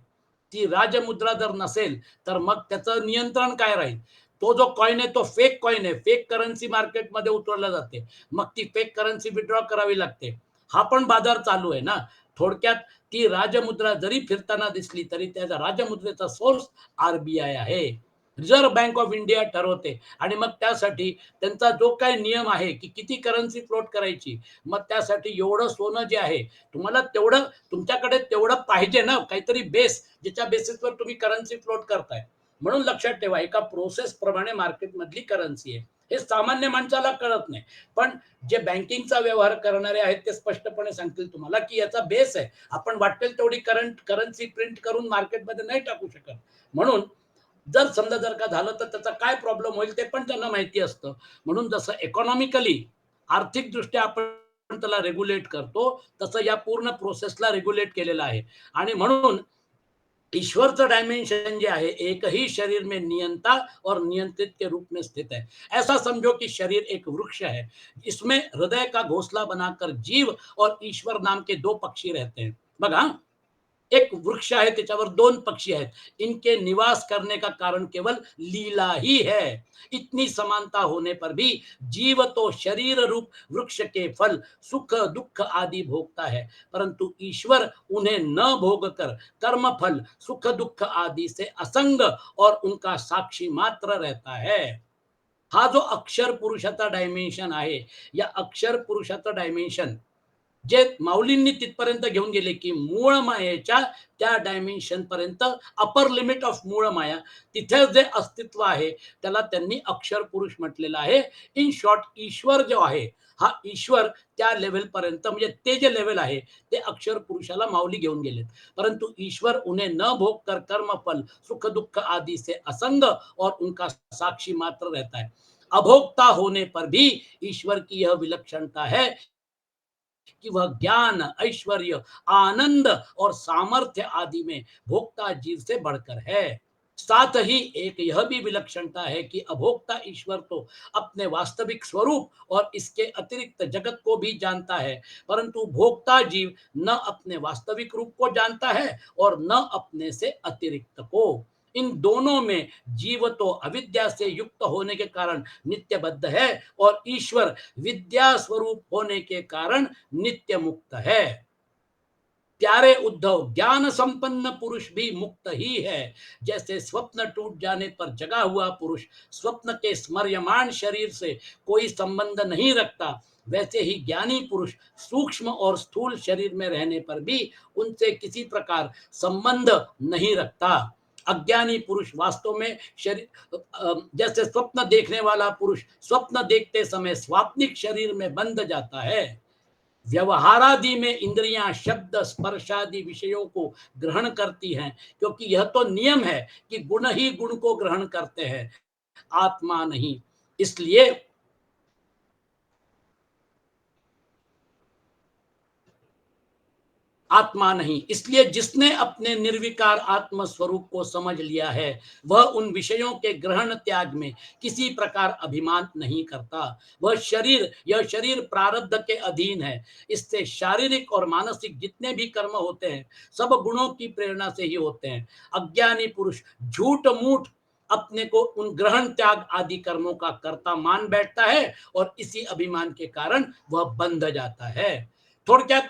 ती राजमुद्रा जर नसेल तर मग त्याचं नियंत्रण काय राहील? तो जो कॉइन आहे तो फेक कॉइन आहे, फेक करन्सी मार्केटमध्ये उतरवल्या जाते, मग ती फेक करन्सी विड्रॉ करावी लागते. हा पण बाजार चालू आहे ना. थोडक्यात ती राजमुद्रा जरी फिरताना दिसली तरी त्याचा राजमुद्रेचा सोर्स आरबीआय आहे, रिझर्व्ह बँक ऑफ इंडिया ठरवते. आणि मग त्यासाठी त्यांचा जो काही नियम आहे की किती करन्सी फ्लोट करायची, मग त्यासाठी एवढं सोनं जे आहे, तुम्हाला तेवढं, तुमच्याकडे तेवढं पाहिजे ना, काहीतरी बेस, ज्याच्या बेसिसवर तुम्ही करन्सी फ्लोट करताय. म्हणून लक्षात ठेवा, एका प्रोसेस प्रमाणे मार्केट मधली करन्सी आहे. हे सामान्य माणसाला कळत नाही, पण जे बँकिंगचा व्यवहार करणारे आहेत ते स्पष्टपणे सांगतील तुम्हाला की याचा बेस आहे. आपण वाटेल तेवढी करन्सी प्रिंट करून मार्केटमध्ये नाही टाकू शकत. म्हणून जर समजा जर का झालं तर त्याचा काय प्रॉब्लेम होईल ते पण त्यांना माहिती असतं. म्हणून जसं इकॉनॉमिकली, आर्थिकदृष्ट्या आपण त्याला रेग्युलेट करतो, तसं या पूर्ण प्रोसेसला रेग्युलेट केलेलं आहे. आणि म्हणून ईश्वरचं डायमेंशन जे आहे, एक ही शरीर में नियंता और नियंत्रित के रूप में स्थित है. ऐसा समझो कि शरीर एक वृक्ष है, इसमें हृदय का घोंसला बनाकर जीव और ईश्वर नाम के दो पक्षी रहते हैं. बघा, एक वृक्ष आहे, त्याच्यावर दोन पक्षी आहेत. इनके निवास करने का कारण केवल लीला ही है. इतनी समानता होने पर भी जीव तो शरीर रूप वृक्ष के फल सुख दुख आदि भोगता है, परंतु ईश्वर उन्हें न भोग कर कर्म फल सुख दुख आदि से असंग और उनका साक्षी मात्र रहता है. हा जो अक्षर पुरुषाचा डायमेन्शन आहे, या अक्षर पुरुषाचा डायमेन्शन जे माऊलींनी तिथपर्यंत घेऊन गेले की मूळ मायेच्या त्या डायमेन्शन पर्यंत, अपर लिमिट ऑफ मूळ माया, तिथे जे अस्तित्व आहे त्याला त्यांनी अक्षर पुरुष म्हटलेलं आहे. इन शॉर्ट, ईश्वर जो आहे, हा ईश्वर त्या लेवल पर्यंत, म्हणजे ते जे लेवल आहे ते अक्षर पुरुषाला माऊली घेऊन गेलेत. परंतु ईश्वर उन्हें न भोग कर कर्म फल सुख दुख आदि से असंग और उनका साक्षी मात्र रहता है. अभोक्ता होने पर भी ईश्वर की यह विलक्षणता है कि वह ज्ञान, ऐश्वर्य, आनंद और सामर्थ्य आदि में भोक्ता जीव से बढ़कर है. साथ ही एक यह भी विलक्षणता है कि अभोक्ता ईश्वर तो अपने वास्तविक स्वरूप और इसके अतिरिक्त जगत को भी जानता है, परंतु भोक्ता जीव न अपने वास्तविक रूप को जानता है और न अपने से अतिरिक्त को. इन दोनों में जीव तो अविद्या से युक्त होने के कारण नित्यबद्ध है और ईश्वर विद्या स्वरूप होने के कारण नित्य मुक्त है. प्यारे उद्धव, ज्ञान संपन्न पुरुष भी मुक्त ही है. जैसे स्वप्न टूट जाने पर जगा हुआ पुरुष स्वप्न के स्मर्यमान शरीर से कोई संबंध नहीं रखता, वैसे ही ज्ञानी पुरुष सूक्ष्म और स्थूल शरीर में रहने पर भी उनसे किसी प्रकार संबंध नहीं रखता. अज्ञानी पुरुष वास्तव में शरीर, जैसे स्वप्न देखने वाला पुरुष स्वप्न देखते समय स्वाप्निक शरीर में बंध जाता है. व्यवहारादि में इंद्रियां शब्द स्पर्शादि विषयों को ग्रहण करती हैं, क्योंकि यह तो नियम है कि गुण ही गुण को ग्रहण करते हैं, आत्मा नहीं. इसलिए आत्मा नहीं, इसलिए जिसने अपने निर्विकार आत्म स्वरूप को समझ लिया है, वह उन विषयों के ग्रहण त्याग में किसी प्रकार अभिमान नहीं करता. वह शरीर, यह शरीर प्रारब्ध के अधीन है. इससे शारीरिक और मानसिक जितने भी कर्म होते हैं सब गुणों की प्रेरणा से ही होते हैं. अज्ञानी पुरुष झूठ मूठ अपने को उन ग्रहण त्याग आदि कर्मों का कर्ता मान बैठता है और इसी अभिमान के कारण वह बंध जाता है। थोडक्यात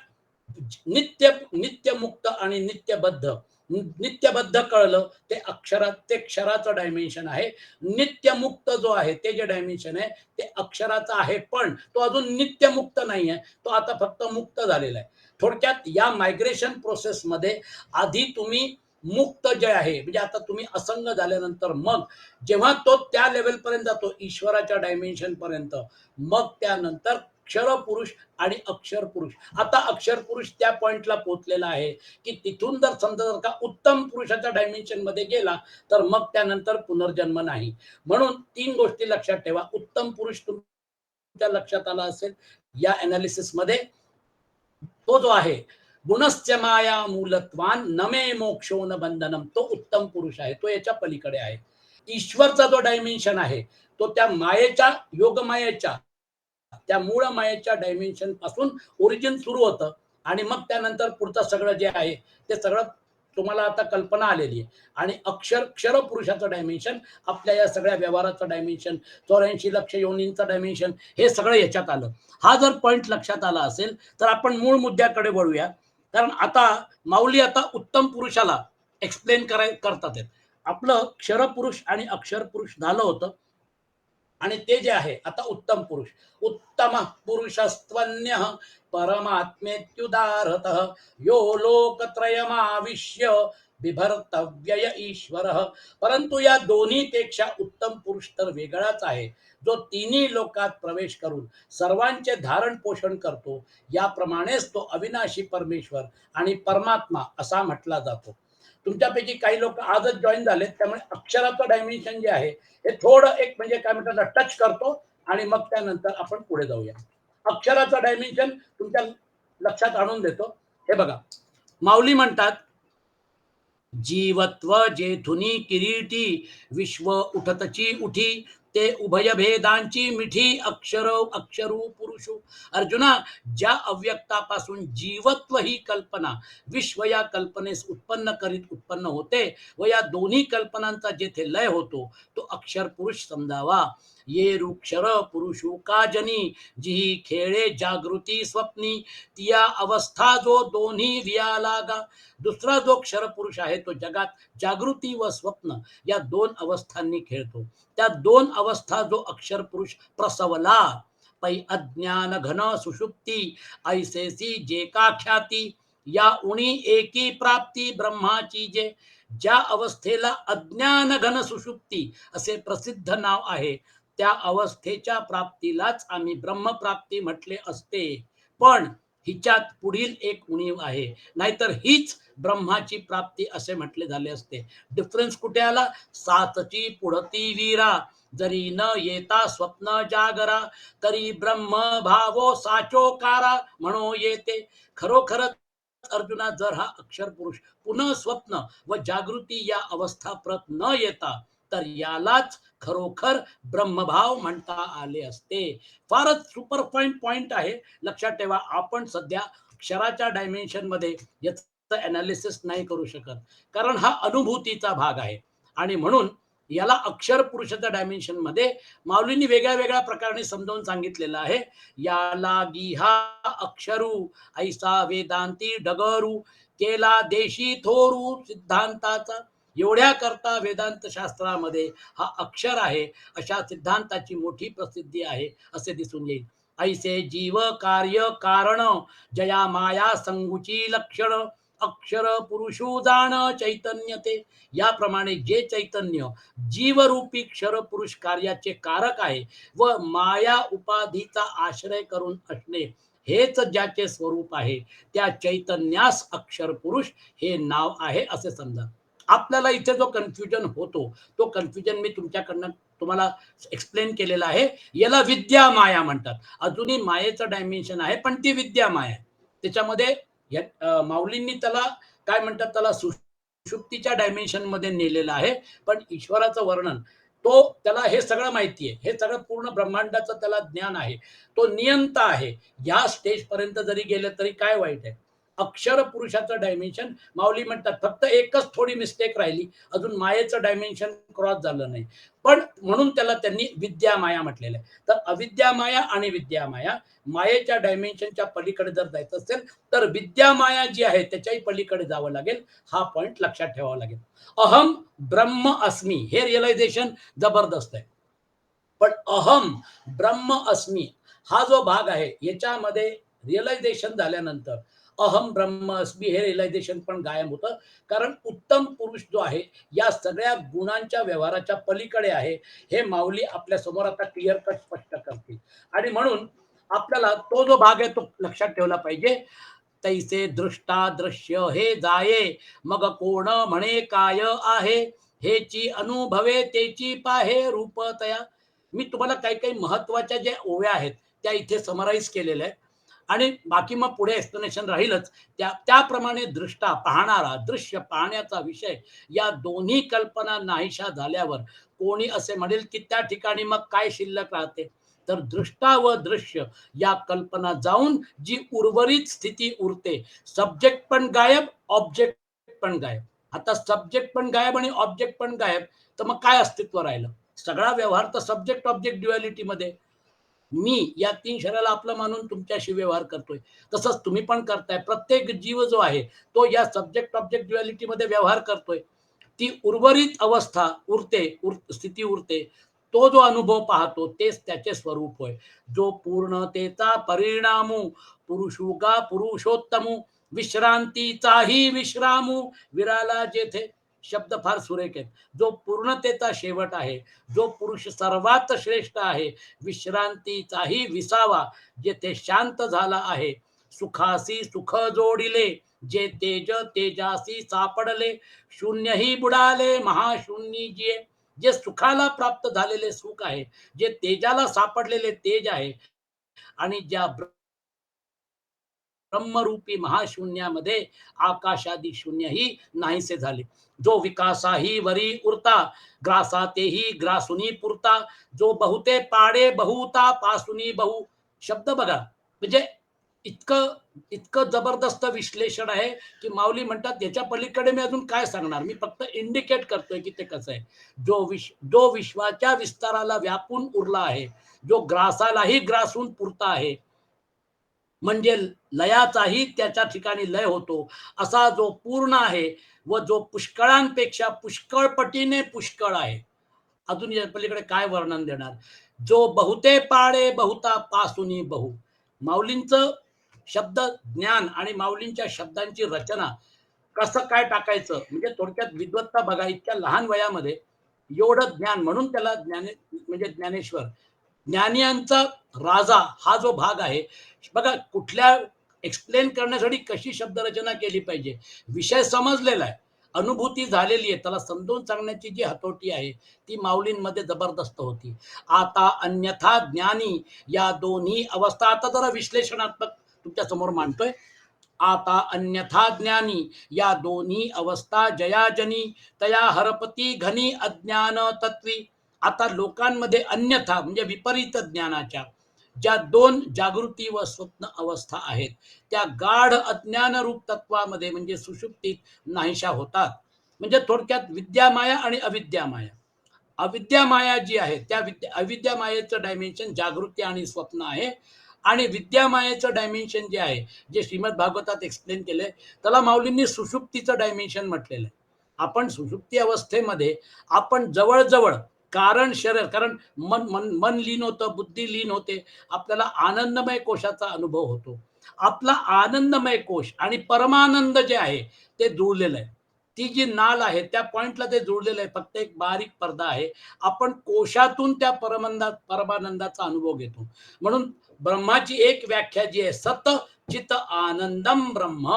नित्य नित्य मुक्त आणि नित्यबद्ध, नित्यबद्ध कळलं ते अक्षरात ते क्षराचं डायमेन्शन आहे. नित्यमुक्त जो आहे ते जे डायमेन्शन आहे ते अक्षराचं आहे, पण तो अजून नित्यमुक्त नाही आहे, तो आता फक्त मुक्त झालेला आहे. थोडक्यात या मायग्रेशन प्रोसेसमध्ये आधी तुम्ही मुक्त जे आहे म्हणजे आता तुम्ही असंग झाल्यानंतर मग जेव्हा तो त्या लेवलपर्यंत जातो ईश्वराच्या डायमेन्शन पर्यंत, मग त्यानंतर क्षर पुरुष आणि अक्षर पुरुष. आता अक्षर पुरुष त्या पॉइंटला पोहोचलेला आहे की तिथून जर समजा जर का उत्तम पुरुषाच्या डायमेन्शन मध्ये गेला तर मग त्यानंतर पुनर्जन्म नाही. म्हणून 3 गोष्टी लक्षात ठेवा. उत्तम पुरुष तुमच्या लक्षात आला असेल या अनालिसिस मध्ये. तो जो आहे गुणस्य माया मूलत्वान नमे मोक्षो न बंधनम, तो उत्तम पुरुष आहे, तो याच्या पलीकडे आहे. ईश्वरचा जो डायमेन्शन आहे तो त्या मायेच्या योगमायेच्या त्या मूळ मायेच्या डायमेन्शन पासून ओरिजिन सुरू होतं आणि मग त्यानंतर पुढचं सगळं जे आहे ते सगळं तुम्हाला आता कल्पना आलेली आहे. आणि क्षर पुरुषाचं डायमेन्शन आपल्या या सगळ्या व्यवहाराचं डायमेन्शन, 84 लक्ष योनींचं डायमेन्शन, हे सगळं याच्यात आलं. हा जर पॉइंट लक्षात आला असेल तर आपण मूळ मुद्द्याकडे वळूया. कारण आता माऊली आता उत्तम पुरुषाला एक्सप्लेन करतात आहेत. आपलं क्षर पुरुष आणि अक्षर पुरुष झालं होतं आणि ते जे आहे आता उत्तम पुरुष. उत्तम पुरुषस्त्वन्य परमात्मेत्युदारत यो लोकत्रयमाविश्य बिभर्तव्यय ईश्वर. परंतु या दोन्हीपेक्षा उत्तम पुरुष तर वेगळाच आहे, जो तिन्ही लोकात प्रवेश करून सर्वांचे धारण पोषण करतो. याप्रमाणेच तो अविनाशी परमेश्वर आणि परमात्मा असा म्हटला जातो. तुमच्यापैकी काही लोक आजच जॉईन झाले, त्यामुळे अक्षराचं डायमेन्शन जे आहे हे थोडं एक म्हणजे काय म्हणतात टच करतो आणि मग त्यानंतर आपण पुढे जाऊया. अक्षराचं डायमेन्शन तुमच्या लक्षात आणून देतो. हे बघा, माऊली म्हणतात जीवत्व जेथुनी किरीटी विश्व उठतची उठी ते उभय भेदांची मिठी अक्षर अक्षरू पुरुषू. अर्जुना, ज्या अव्यक्तापासून जीवत्व ही कल्पना विश्व या कल्पनेस उत्पन्न करीत उत्पन्न होते व या दोन्ही कल्पनांचा जेथे लय होतो तो अक्षर पुरुष समजावा. ये रुक्षर पुरुषू का जनी जी खेळे जागृती स्वप्नी तिया अवस्था जो दोन्ही विया लागा. दुसरा जो क्षर पुरुष आहे तो जगात जागृती व स्वप्न या 2 अवस्थांनी खेळतो. त्या 2 अवस्था जो अक्षर पुरुष प्रसवला पै अज्ञान घन सुषुप्ती ऐसेसी जे का ख्याती या उणी एकी प्राप्ती ब्रह्माची जे. ज्या अवस्थेला अज्ञान घन सुषुप्ती असे प्रसिद्ध नाव आहे त्या अवस्थेच्या प्राप्तीलाच आम्ही ब्रह्मप्राप्ती म्हटले असते. पण हिच्यात पुढील एक उणीव आहे, नाहीतर हीच ब्रह्माची प्राप्ती असे म्हटले झाले असते. डिफरन्स कुठे आला? सातची पुढती वीरा जरी न येता स्वप्न जागरा तरी ब्रह्म भावो साचोकारा म्हणो येते. खरोखरच अर्जुना, जर हा अक्षर पुरुष पुन्हा स्वप्न व जागृती या अवस्था प्रत न येता तर यालाच खरोखर ब्रह्मभाव म्हणता आले असते. फारच सुपर पॉइंट आहे, लक्षात ठेवा. आपण सध्या अक्षराच्या डायमेन्शन मध्ये याचं अनालिसिस नाही करू शकत, कारण हा अनुभूतीचा भाग आहे. आणि म्हणून याला अक्षर पुरुषाच्या डायमेन्शन मध्ये माऊलींनी वेगळ्या वेगळ्या प्रकारे समजावून सांगितलेलं आहे. याला गिहा अक्षरू ऐसा वेदांती डगरू केला देशी थोरू सिद्धांताचा. एवढ्या करता वेदांत शास्त्रामध्ये हा अक्षर आहे अशा सिद्धांताची मोठी प्रसिद्धी आहे असे दिसून येईल. ऐसे जीव कार्य कारण जया माया संगुची लक्षण अक्षर पुरुषू जाण चैतन्य ते. याप्रमाणे जे चैतन्य जीवरूपी क्षर पुरुष कार्याचे कारक आहे व माया उपाधीचा आश्रय करून असणे हेच ज्याचे स्वरूप आहे त्या चैतन्यास अक्षर पुरुष हे नाव आहे असे समजा. आपल्याला इथे जो कन्फ्युजन होतो तो कन्फ्युजन मी तुमच्याकडनं तुम्हाला एक्सप्लेन केलेला आहे. याला विद्या माया म्हणतात. अजूनही मायेचं डायमेन्शन आहे, पण ती विद्या माया आहे. त्याच्यामध्ये माऊलींनी त्याला काय म्हणतात, त्याला सुषुप्तीच्या डायमेन्शन मध्ये नेलेलं आहे. पण ईश्वराचं वर्णन तो त्याला हे सगळं माहिती आहे, हे सगळं पूर्ण ब्रह्मांडाचं त्याला ज्ञान आहे, तो नियंता आहे. या स्टेज पर्यंत जरी गेलं तरी काय वाईट आहे. अक्षर पुरुषाचं डायमेन्शन माऊली म्हणतात फक्त एकच थोडी मिस्टेक राहिली, अजून मायेचं डायमेन्शन क्रॉस झालं नाही. पण म्हणून त्याला त्यांनी विद्या माया म्हटलेलं आहे. तर अविद्या माया आणि विद्या माया, मायेच्या डायमेन्शनच्या पलीकडे जर जायचं असेल तर विद्या माया जी आहे त्याच्याही पलीकडे जावं लागेल. हा पॉइंट लक्षात ठेवावा लागेल. अहम ब्रह्म अस्मी हे रिअलायझेशन जबरदस्त आहे. पण अहम ब्रह्म अस्मी हा जो भाग आहे याच्यामध्ये रिअलायझेशन झाल्यानंतर अहम ब्रह्म अस्मी हे रिअलायझेशन पण गायब होतं. कारण उत्तम पुरुष जो आहे या सगळ्या गुणांच्या व्यवहाराच्या पलीकडे आहे, हे माऊली आपल्या समोर आता क्लिअर कट स्पष्ट करतील. आणि म्हणून आपल्याला तो जो भाग आहे तो लक्षात ठेवला पाहिजे. तैसे दृष्टा दृश्य हे जाये, मग कोण म्हणे काय आहे, हेची अनुभवे तेची पाहे रूप तया. मी तुम्हाला काही काही महत्वाच्या ज्या ओव्या आहेत त्या इथे समराईज केलेल्या आहेत आणि बाकी मग पुढे एक्सप्लेनेशन राहीलच. त्याप्रमाणे दृष्टा पाहणारा, दृश्य पाहण्याचा विषय, या दोन्ही कल्पना नाहीशा झाल्यावर कोणी असे म्हणेल की त्या ठिकाणी मग काय शिल्लक राहते. तर दृष्टा व दृश्य या कल्पना जाऊन जी उर्वरित स्थिती उरते, सब्जेक्ट पण गायब, ऑब्जेक्ट पण गायब. आता सब्जेक्ट पण गायब आणि ऑब्जेक्ट पण गायब, तर मग काय अस्तित्व राहिलं. सगळा व्यवहार तर सब्जेक्ट ऑब्जेक्ट ड्युअलिटी मध्ये, मी या तीन शरीराला आपलं मानून तुमच्याशी व्यवहार करतोय, तसंच तुम्ही पण करताय. प्रत्येक जीव जो आहे तो या सब्जेक्ट ऑब्जेक्ट ड्युअलिटी मध्ये व्यवहार करतोय. ती उर्वरित अवस्था उरते, स्थिती उरते, तो जो अनुभव पाहतो तेच त्याचे स्वरूप होय. जो पूर्णतेचा परिणामू, पुरुषुगा पुरुषोत्तमू, विश्रांतीचाही विश्रामू, विराला जेथे. शब्द फार सुरेख आहेत. जो पूर्णतेचा शेवट आहे, जो पुरुष सर्वात श्रेष्ठ आहे, विश्रांतीचाही विसावा, जेथे शांत झाला आहे. सुखासी सुख जोडिले, जे तेज तेजासी सापडले, शून्यही बुडाले महाशून्य जिये. जे सुखाला प्राप्त झालेले सुख आहे, जे तेजाला सापडलेले तेज आहे, आणि ज्या ब्रह्मरूपी महाशून्यामध्ये आकाशादी शून्यही नाहीसे झाले. जो विकासाही वरी उरता, ग्रासातेही ग्रासुनी पुरता, जो बहुते पाडे बहुता पासुनी बहु. शब्द बघा, म्हणजे इतकं इतकं जबरदस्त विश्लेषण आहे की माऊली म्हणतात याच्या पलीकडे मी अजून काय सांगणार. मी फक्त इंडिकेट करतोय की ते कसं आहे. जो विश्वाच्या विस्ताराला व्यापून उरला आहे, जो ग्रासालाही ग्रासून पुरता आहे, म्हणजे लयाचाही त्याच्या ठिकाणी लय होतो, असा जो पूर्ण आहे व जो पुष्कळांपेक्षा पुष्कळ पटीने पुष्कळ आहे. अजून या पलीकडे काय वर्णन देणार. जो बहुते पाडे बहुता पासुनी बहु. माऊलींचं शब्द ज्ञान आणि माऊलींच्या शब्दांची रचना कसं काय टाकायचं, म्हणजे थोडक्यात विद्वत्ता बघा. इतक्या लहान वयामध्ये एवढं ज्ञान, म्हणून त्याला म्हणजे ज्ञानेश्वर, ज्ञानियांचा राजा हा जो भाग आहे बघा. कुठल्या एक्सप्लेन करण्यासाठी कशी शब्दरचना केली पाहिजे, विषय समजलेला आहे, अनुभूती झालेली आहे, त्याला समजून सांगण्याची जी हतोटी आहे ती माऊलींमध्ये जबरदस्त होती. आता अन्यथा ज्ञानी या दोन्ही अवस्था, आता जरा विश्लेषणात्मक तुमच्या समोर मांडतोय. आता अन्यथा ज्ञानी या दोन्ही अवस्था जयाजनी, तया हरपती घनी अज्ञान तत्वी. आता लोकांमध्ये अन्यथा म्हणजे विपरीत ज्ञानाच्या ज्या दोन जागृती व स्वप्न अवस्था आहेत, त्या गाढ अज्ञान रूप तत्वामध्ये म्हणजे सुषुप्तीत नाहीशा होतात. म्हणजे थोडक्यात विद्या माया आणि अविद्या माया. अविद्या माया जी आहे त्या अविद्या मायेचं डायमेन्शन जागृती आणि स्वप्न आहे, आणि विद्या मायेचं डायमेन्शन जे आहे, जे श्रीमद भागवतात एक्सप्लेन केलंय, त्याला माऊलींनी सुषुप्तीचं डायमेन्शन म्हटलेलं आहे. आपण सुषुप्ती अवस्थेमध्ये आपण जवळजवळ कारण शरीर, कारण मन मन मन लीन होतं, बुद्धी लीन होते, आपल्याला आनंदमय कोशाचा अनुभव होतो. आपला आनंदमय कोश आणि परमानंद जे आहे ते जुळलेलं आहे. ती जी नाल आहे त्या पॉइंटला ते जुळलेलं आहे, फक्त एक बारीक पडदा आहे. आपण कोशातून त्या परमानंदाचा अनुभव घेतो. म्हणून ब्रह्माची एक व्याख्या जी आहे, सत चित आनंदम ब्रह्म.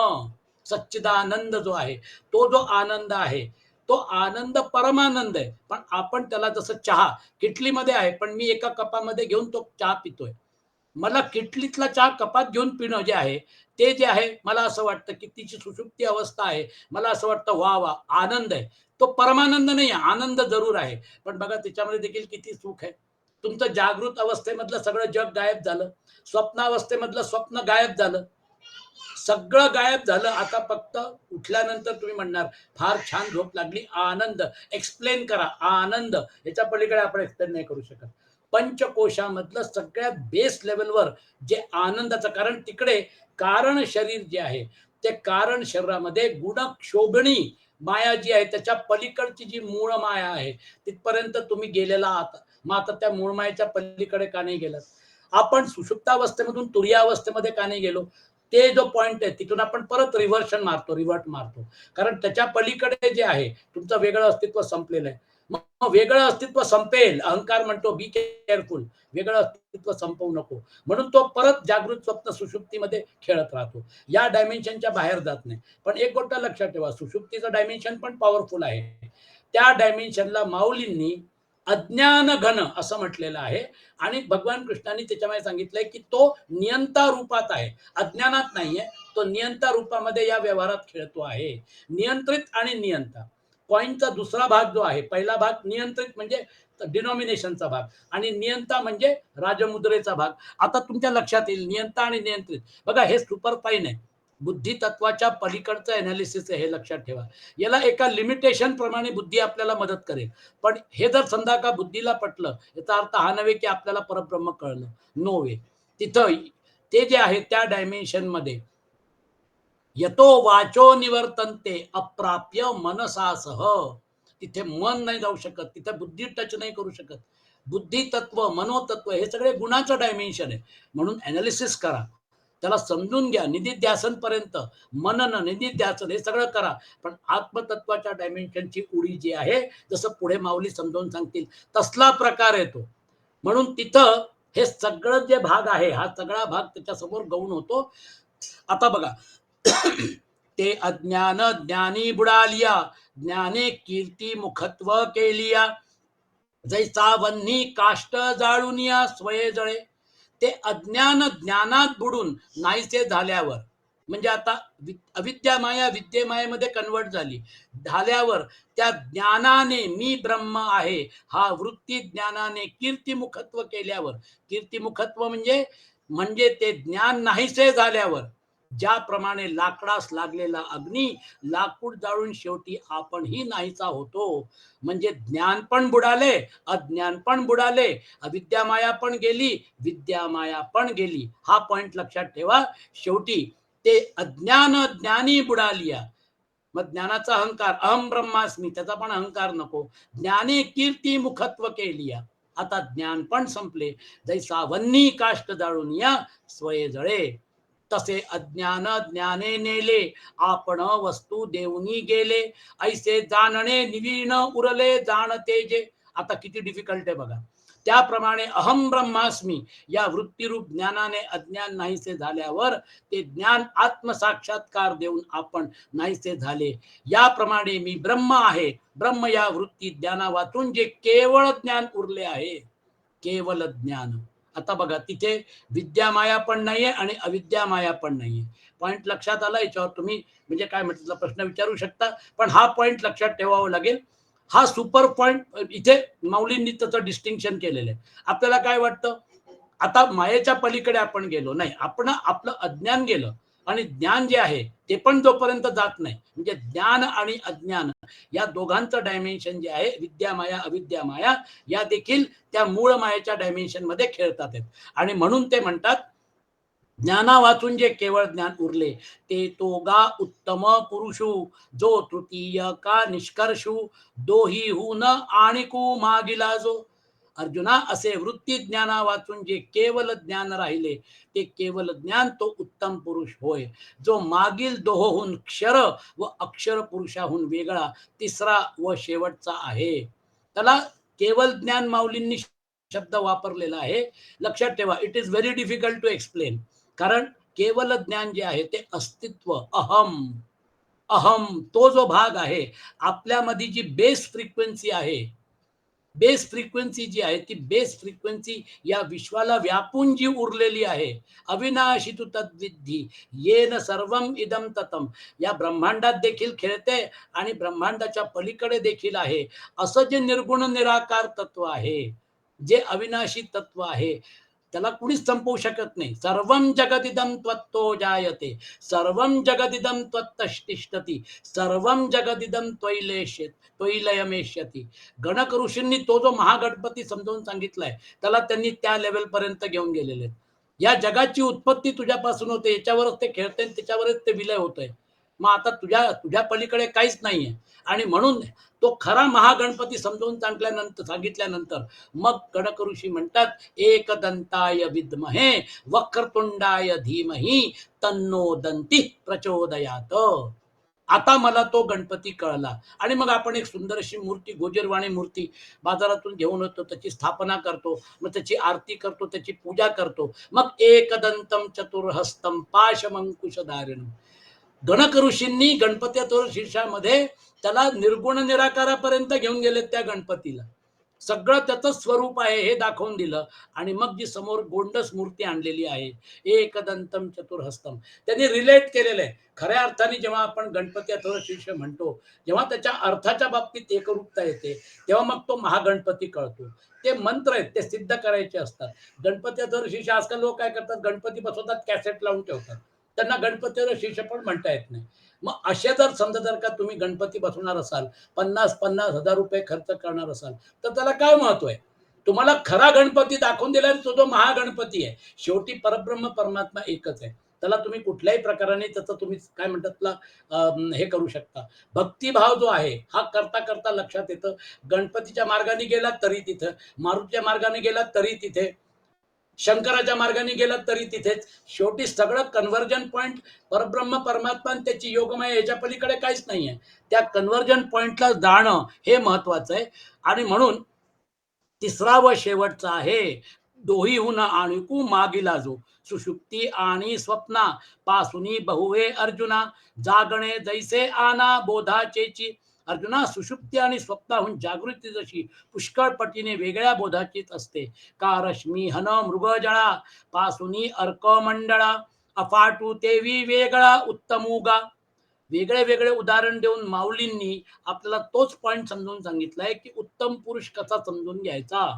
सच्चिदानंद जो आहे, तो जो आनंद आहे, तो आनंद परमानंद आहे. पण आपण त्याला जसं चहा किटलीमध्ये आहे, पण मी एका कपामध्ये घेऊन तो चहा पितोय. मला किटलीतला चहा कपात घेऊन पिणं जे आहे ते जे आहे, मला असं वाटतं की तिची सुषुप्ती अवस्था आहे, मला असं वाटतं वा वा आनंद आहे. तो परमानंद नाही आहे, आनंद जरूर आहे, पण बघा त्याच्यामध्ये देखील किती सुख आहे. तुमचं जागृत अवस्थेमधलं सगळं जग गायब झालं, स्वप्नावस्थेमधलं स्वप्न गायब झालं. सगळं गायब झालं. आता फक्त उठल्यानंतर तुम्ही म्हणणार फार छान झोप लागली, आनंद. एक्सप्लेन करा आनंद. याच्या पलीकडे आपण एक्सप्लेन नाही करू शकत. पंचकोशामधलं सगळ्यात बेस लेवलवर जे आनंदाचं, कारण तिकडे कारण शरीर जे आहे ते कारण शरीरामध्ये गुणक्षोभणी माया जी आहे त्याच्या पलीकडची जी मूळ माया आहे तिथपर्यंत तुम्ही गेलेला आहात. मग आता त्या मूळ मायेच्या पलीकडे का नाही गेलात? आपण सुषुप्तावस्थेमधून तुरीयावस्थेमध्ये का नाही गेलो? ते जो पॉइंट आहे तिथून आपण परत रिव्हर्ट मारतो. कारण त्याच्या पलीकडे जे आहे तुमचं वेगळं अस्तित्व संपलेलं आहे. मग वेगळं अस्तित्व संपेल, अहंकार म्हणतो बी केअरफुल, वेगळं अस्तित्व संपवू नको. म्हणून तो परत जागृत स्वप्न सुषुप्तीमध्ये खेळत राहतो, या डायमेन्शनच्या बाहेर जात नाही. पण एक गोष्ट लक्षात ठेवा, सुषुप्तीचं डायमेन्शन पण पॉवरफुल आहे. त्या डायमेन्शनला माऊलींनी अज्ञान घन असं म्हटलेलं आहे. आणि भगवान कृष्णाने त्याच्यामध्ये सांगितलंय की तो नियंता रूपात आहे, अज्ञानात नाहीये. तो नियंता रूपामध्ये या व्यवहारात खेळतो आहे. नियंत्रित आणि नियंता, कॉइनचा दुसरा भाग जो आहे, पहिला भाग नियंत्रित म्हणजे डिनॉमिनेशनचा भाग, आणि नियंता म्हणजे राजमुद्रेचा भाग. आता तुमच्या लक्षात येईल नियंता आणि नियंत्रित. बघा हे सुपर फाईन आहे, बुद्धी तत्वाच्या पलीकडचं एनालिसिस आहे, हे लक्षात ठेवा. याला एका लिमिटेशन प्रमाणे बुद्धी आपल्याला मदत करेल. पण हे जर समजा का बुद्धीला पटलं, याचा अर्थ हा नव्हे की आपल्याला परब्रह्म कळलं. नो वे. तिथं ते जे आहे त्या डायमेन्शन मध्ये यतो वाचो निवर्तनते अप्राप्य मनसासह, तिथे मन नाही जाऊ शकत, तिथे बुद्धी टच नाही करू शकत. बुद्धी तत्व, मनोतत्व हे सगळे गुणाचं डायमेन्शन आहे. म्हणून अनालिसिस करा, त्याला समजून घ्या, निधिध्यासन पर्यंत मनन निधिध्यासन हे सगळं करा. पण आत्मतत्वाच्या डायमेन्शनची उडी जी आहे, जसं पुढे माऊली समजावून सांगतील तसला प्रकार येतो. म्हणून तिथं हे सगळं जे भाग आहे, हा सगळा भाग त्याच्यासमोर गौण होतो. आता बघा, ते अज्ञान ज्ञानी बुडालिया, ज्ञाने कीर्ती मुखत्व केलिया, जैसा वन्ही काष्ट जाळूनिया स्वये जळे. ते अज्ञान ज्ञानात बुडून नाहीसे झाल्यावर, म्हणजे आता अविद्या माया विद्येमायेमध्ये कन्वर्ट झाल्यावर त्या ज्ञानाने मी ब्रह्म आहे हा वृत्ती ज्ञानाने कीर्तिमुखत्व केल्यावर, कीर्तिमुखत्व म्हणजे ते ज्ञान नाहीसे झाल्यावर, ज्याप्रमाणे लाकडास लागलेला अग्नी लाकूड जाळून शेवटी आपणही नाहीसा होतो. म्हणजे ज्ञान पण बुडाले, अज्ञान पण बुडाले, अविद्या माया पण गेली, विद्या माया पण गेली. हा पॉइंट लक्षात ठेवा. शेवटी ते अज्ञान ज्ञानी बुडालिया, मग ज्ञानाचा अहंकार अहम ब्रह्मास्मी, त्याचा पण अहंकार नको. ज्ञाने कीर्ती मुखत्व केलिया, आता ज्ञान पण संपले. जैसा वन्नी काष्ट जाळून या स्वये जळे, तसे अज्ञान ज्ञाने नेले आपण वस्तू देऊनी गेले. ऐसे जाणणे निवीण उरले जाणते जे. आता किती डिफिकल्ट आहे बघा. त्याप्रमाणे अहम ब्रह्मास्मी या वृत्तीरूप ज्ञानाने अज्ञान नाहीसे झाल्यावर ते ज्ञान आत्मसाक्षात्कार देऊन आपण नाहीसे झाले. याप्रमाणे मी ब्रह्म आहे, ब्रह्म या वृत्ती ज्ञाना वाचून जे केवळ ज्ञान उरले आहे, केवळ ज्ञान. आता बघा, तिथे विद्या माया पण नाहीये आणि अविद्या माया पण नाहीये. पॉइंट लक्षात आला? याच्यावर तुम्ही म्हणजे काय म्हटलं प्रश्न विचारू शकता, पण हा पॉइंट लक्षात ठेवावा लागेल. हा सुपर पॉइंट इथे माऊलींनी त्याचं डिस्टिंक्शन केलेलं आहे. आपल्याला काय वाटतं, आता मायेच्या पलीकडे आपण गेलो नाही, आपण आपलं अज्ञान गेलं, आणि ज्ञान जे आहे ते पण जोपर्यंत जात नाही, म्हणजे ज्ञान आणि अज्ञान या दोघांचं डायमेन्शन जे आहे, विद्या माया अविद्या माया, या देखील त्या मूळ मायेच्या डायमेन्शन मध्ये खेळतात. आणि म्हणून ते म्हणतात ज्ञाना वाचून जे केवळ ज्ञान उरले ते तोगा उत्तम पुरुषू, जो तृतीय का निष्कर्षू, दोहीहून आणिकू मागिला जो. अर्जुना, असे वृत्ती ज्ञाना वाचून जे केवल ज्ञान राहिले ते केवल ज्ञान तो उत्तम पुरुष होय, जो मागील दोहोहून क्षर व अक्षर पुरुषाहून वेगळा तिसरा व शेवटचा आहे. त्याला केवल ज्ञान माऊलींनी शब्द वापरलेला आहे. लक्षात ठेवा, it is very difficult to explain. कारण केवल ज्ञान जे आहे ते अस्तित्व, अहम, अहम तो जो भाग आहे, आपल्यामध्ये जी बेस फ्रिक्वेन्सी आहे, बेस फ्रिक्वेन्सी जी आहे ती बेस फ्रिक्वेन्सी या विश्वाला व्यापून जी उरलेली आहे, अविनाशी तू तद्विधी येन सर्वम इदम ततम, या ब्रह्मांडात देखील खेळते आणि ब्रह्मांडाच्या पलीकडे देखील आहे, असं जे निर्गुण निराकार तत्व आहे, जे अविनाशी तत्व आहे, त्याला कुणीच संपवू शकत नाही. सर्वं जगदिदं त्वत्तो जायते, सर्वं जगदिदं त्वत्ततिष्ठति, सर्वं जगदिदं त्वयिलयमेष्यति. गणक ऋषींनी तो जो महागणपती समजावून सांगितलाय त्याला त्यांनी त्या लेवल पर्यंत घेऊन गेलेले. या जगाची उत्पत्ती तुझ्यापासून होते, याच्यावरच ते खेळते, त्याच्यावरच ते विलय होतंय. मग आता तुझ्या तुझ्या पलीकडे काहीच नाहीये. आणि म्हणून तो खरा महागणपती समजावून सांगितल्यानंतर मग गणक ऋषी म्हणतात, एकदंताय विद्महे वक्रतुंडाय धीमहि तन्नो दंती प्रचोदयात. आता मला तो गणपती कळला. आणि मग आपण एक सुंदर अशी मूर्ती, गोजरवाणी मूर्ती बाजारातून घेऊन येतो, त्याची स्थापना करतो, मग त्याची आरती करतो, त्याची पूजा करतो. मग एकदंतम चतुर्हस्तम पाशमंकुशधारिणम. गणक ऋषींनी गणपती शीर्षामध्ये त्याला निर्गुण निराकारापर्यंत घेऊन गेले. त्या गणपतीला सगळं त्याचं स्वरूप आहे हे दाखवून दिलं. आणि मग जी समोर गोंडस मूर्ती आणलेली आहे, एकदंतम चतुर्हस्तम, त्यांनी रिलेट केलेलं आहे. खऱ्या अर्थाने जेव्हा आपण गणपती अथर्व शीर्ष म्हणतो, जेव्हा त्याच्या अर्थाच्या बाबतीत एकरूपता येते, तेव्हा मग तो महागणपती कळतो. ते मंत्र आहेत, ते सिद्ध करायचे असतात. गणपती अथर्व शीर्ष आजकाल लोक काय करतात, गणपती बसवतात, कॅसेट लावून ठेवतात, त्यांना गणपती अथर्व शीर्ष पण म्हणता येत नाही. मग असे जर समजा जर का तुम्ही गणपती बसवणार असाल, 50,000 रुपये खर्च करणार असाल, तर त्याला काय महत्व आहे? तुम्हाला खरा गणपती दाखवून दिला, तो जो महागणपती आहे. शेवटी परब्रह्म परमात्मा एकच आहे. त्याला तुम्ही कुठल्याही प्रकाराने त्याचं तुम्ही काय म्हणतात त्याला हे करू शकता. भक्तिभाव जो आहे हा करता करता लक्षात येतं. गणपतीच्या मार्गाने गेला तरी तिथं, मारुतीच्या मार्गाने गेला तरी तिथे, शंकराच्या मार्गाने गेला तरी तिथेच. शेवटी सगळं कन्व्हर्जन पॉइंट परब्रह्म परमात्मा आणि त्याची योगमाया, याच्या पलीकडे काहीच नाहीये. त्या कन्व्हर्जन पॉइंटला जाणं हे महत्वाचं आहे. आणि म्हणून तिसरा व शेवटचा आहे, दोहीहून आणिकू मागिला जो, सुषुप्ती आणि स्वप्ना पासुनी बहुवे अर्जुना, जागणे जैसे आना बोधाचेची. अर्जुना, सुषुप्ती आणि स्वप्नाहून जागृती जशी पुष्कळ पटीने वेगळ्या बोधाचीच असते. का रश्मी हन मृगजळा पासुनी अर्क मंडळा, अफाटू तेवी वेगळा उत्तमुगा. वेगळे वेगळे उदाहरण देऊन माऊलींनी आपल्याला तोच पॉइंट समजून सांगितलाय की उत्तम पुरुष कसा समजून घ्यायचा.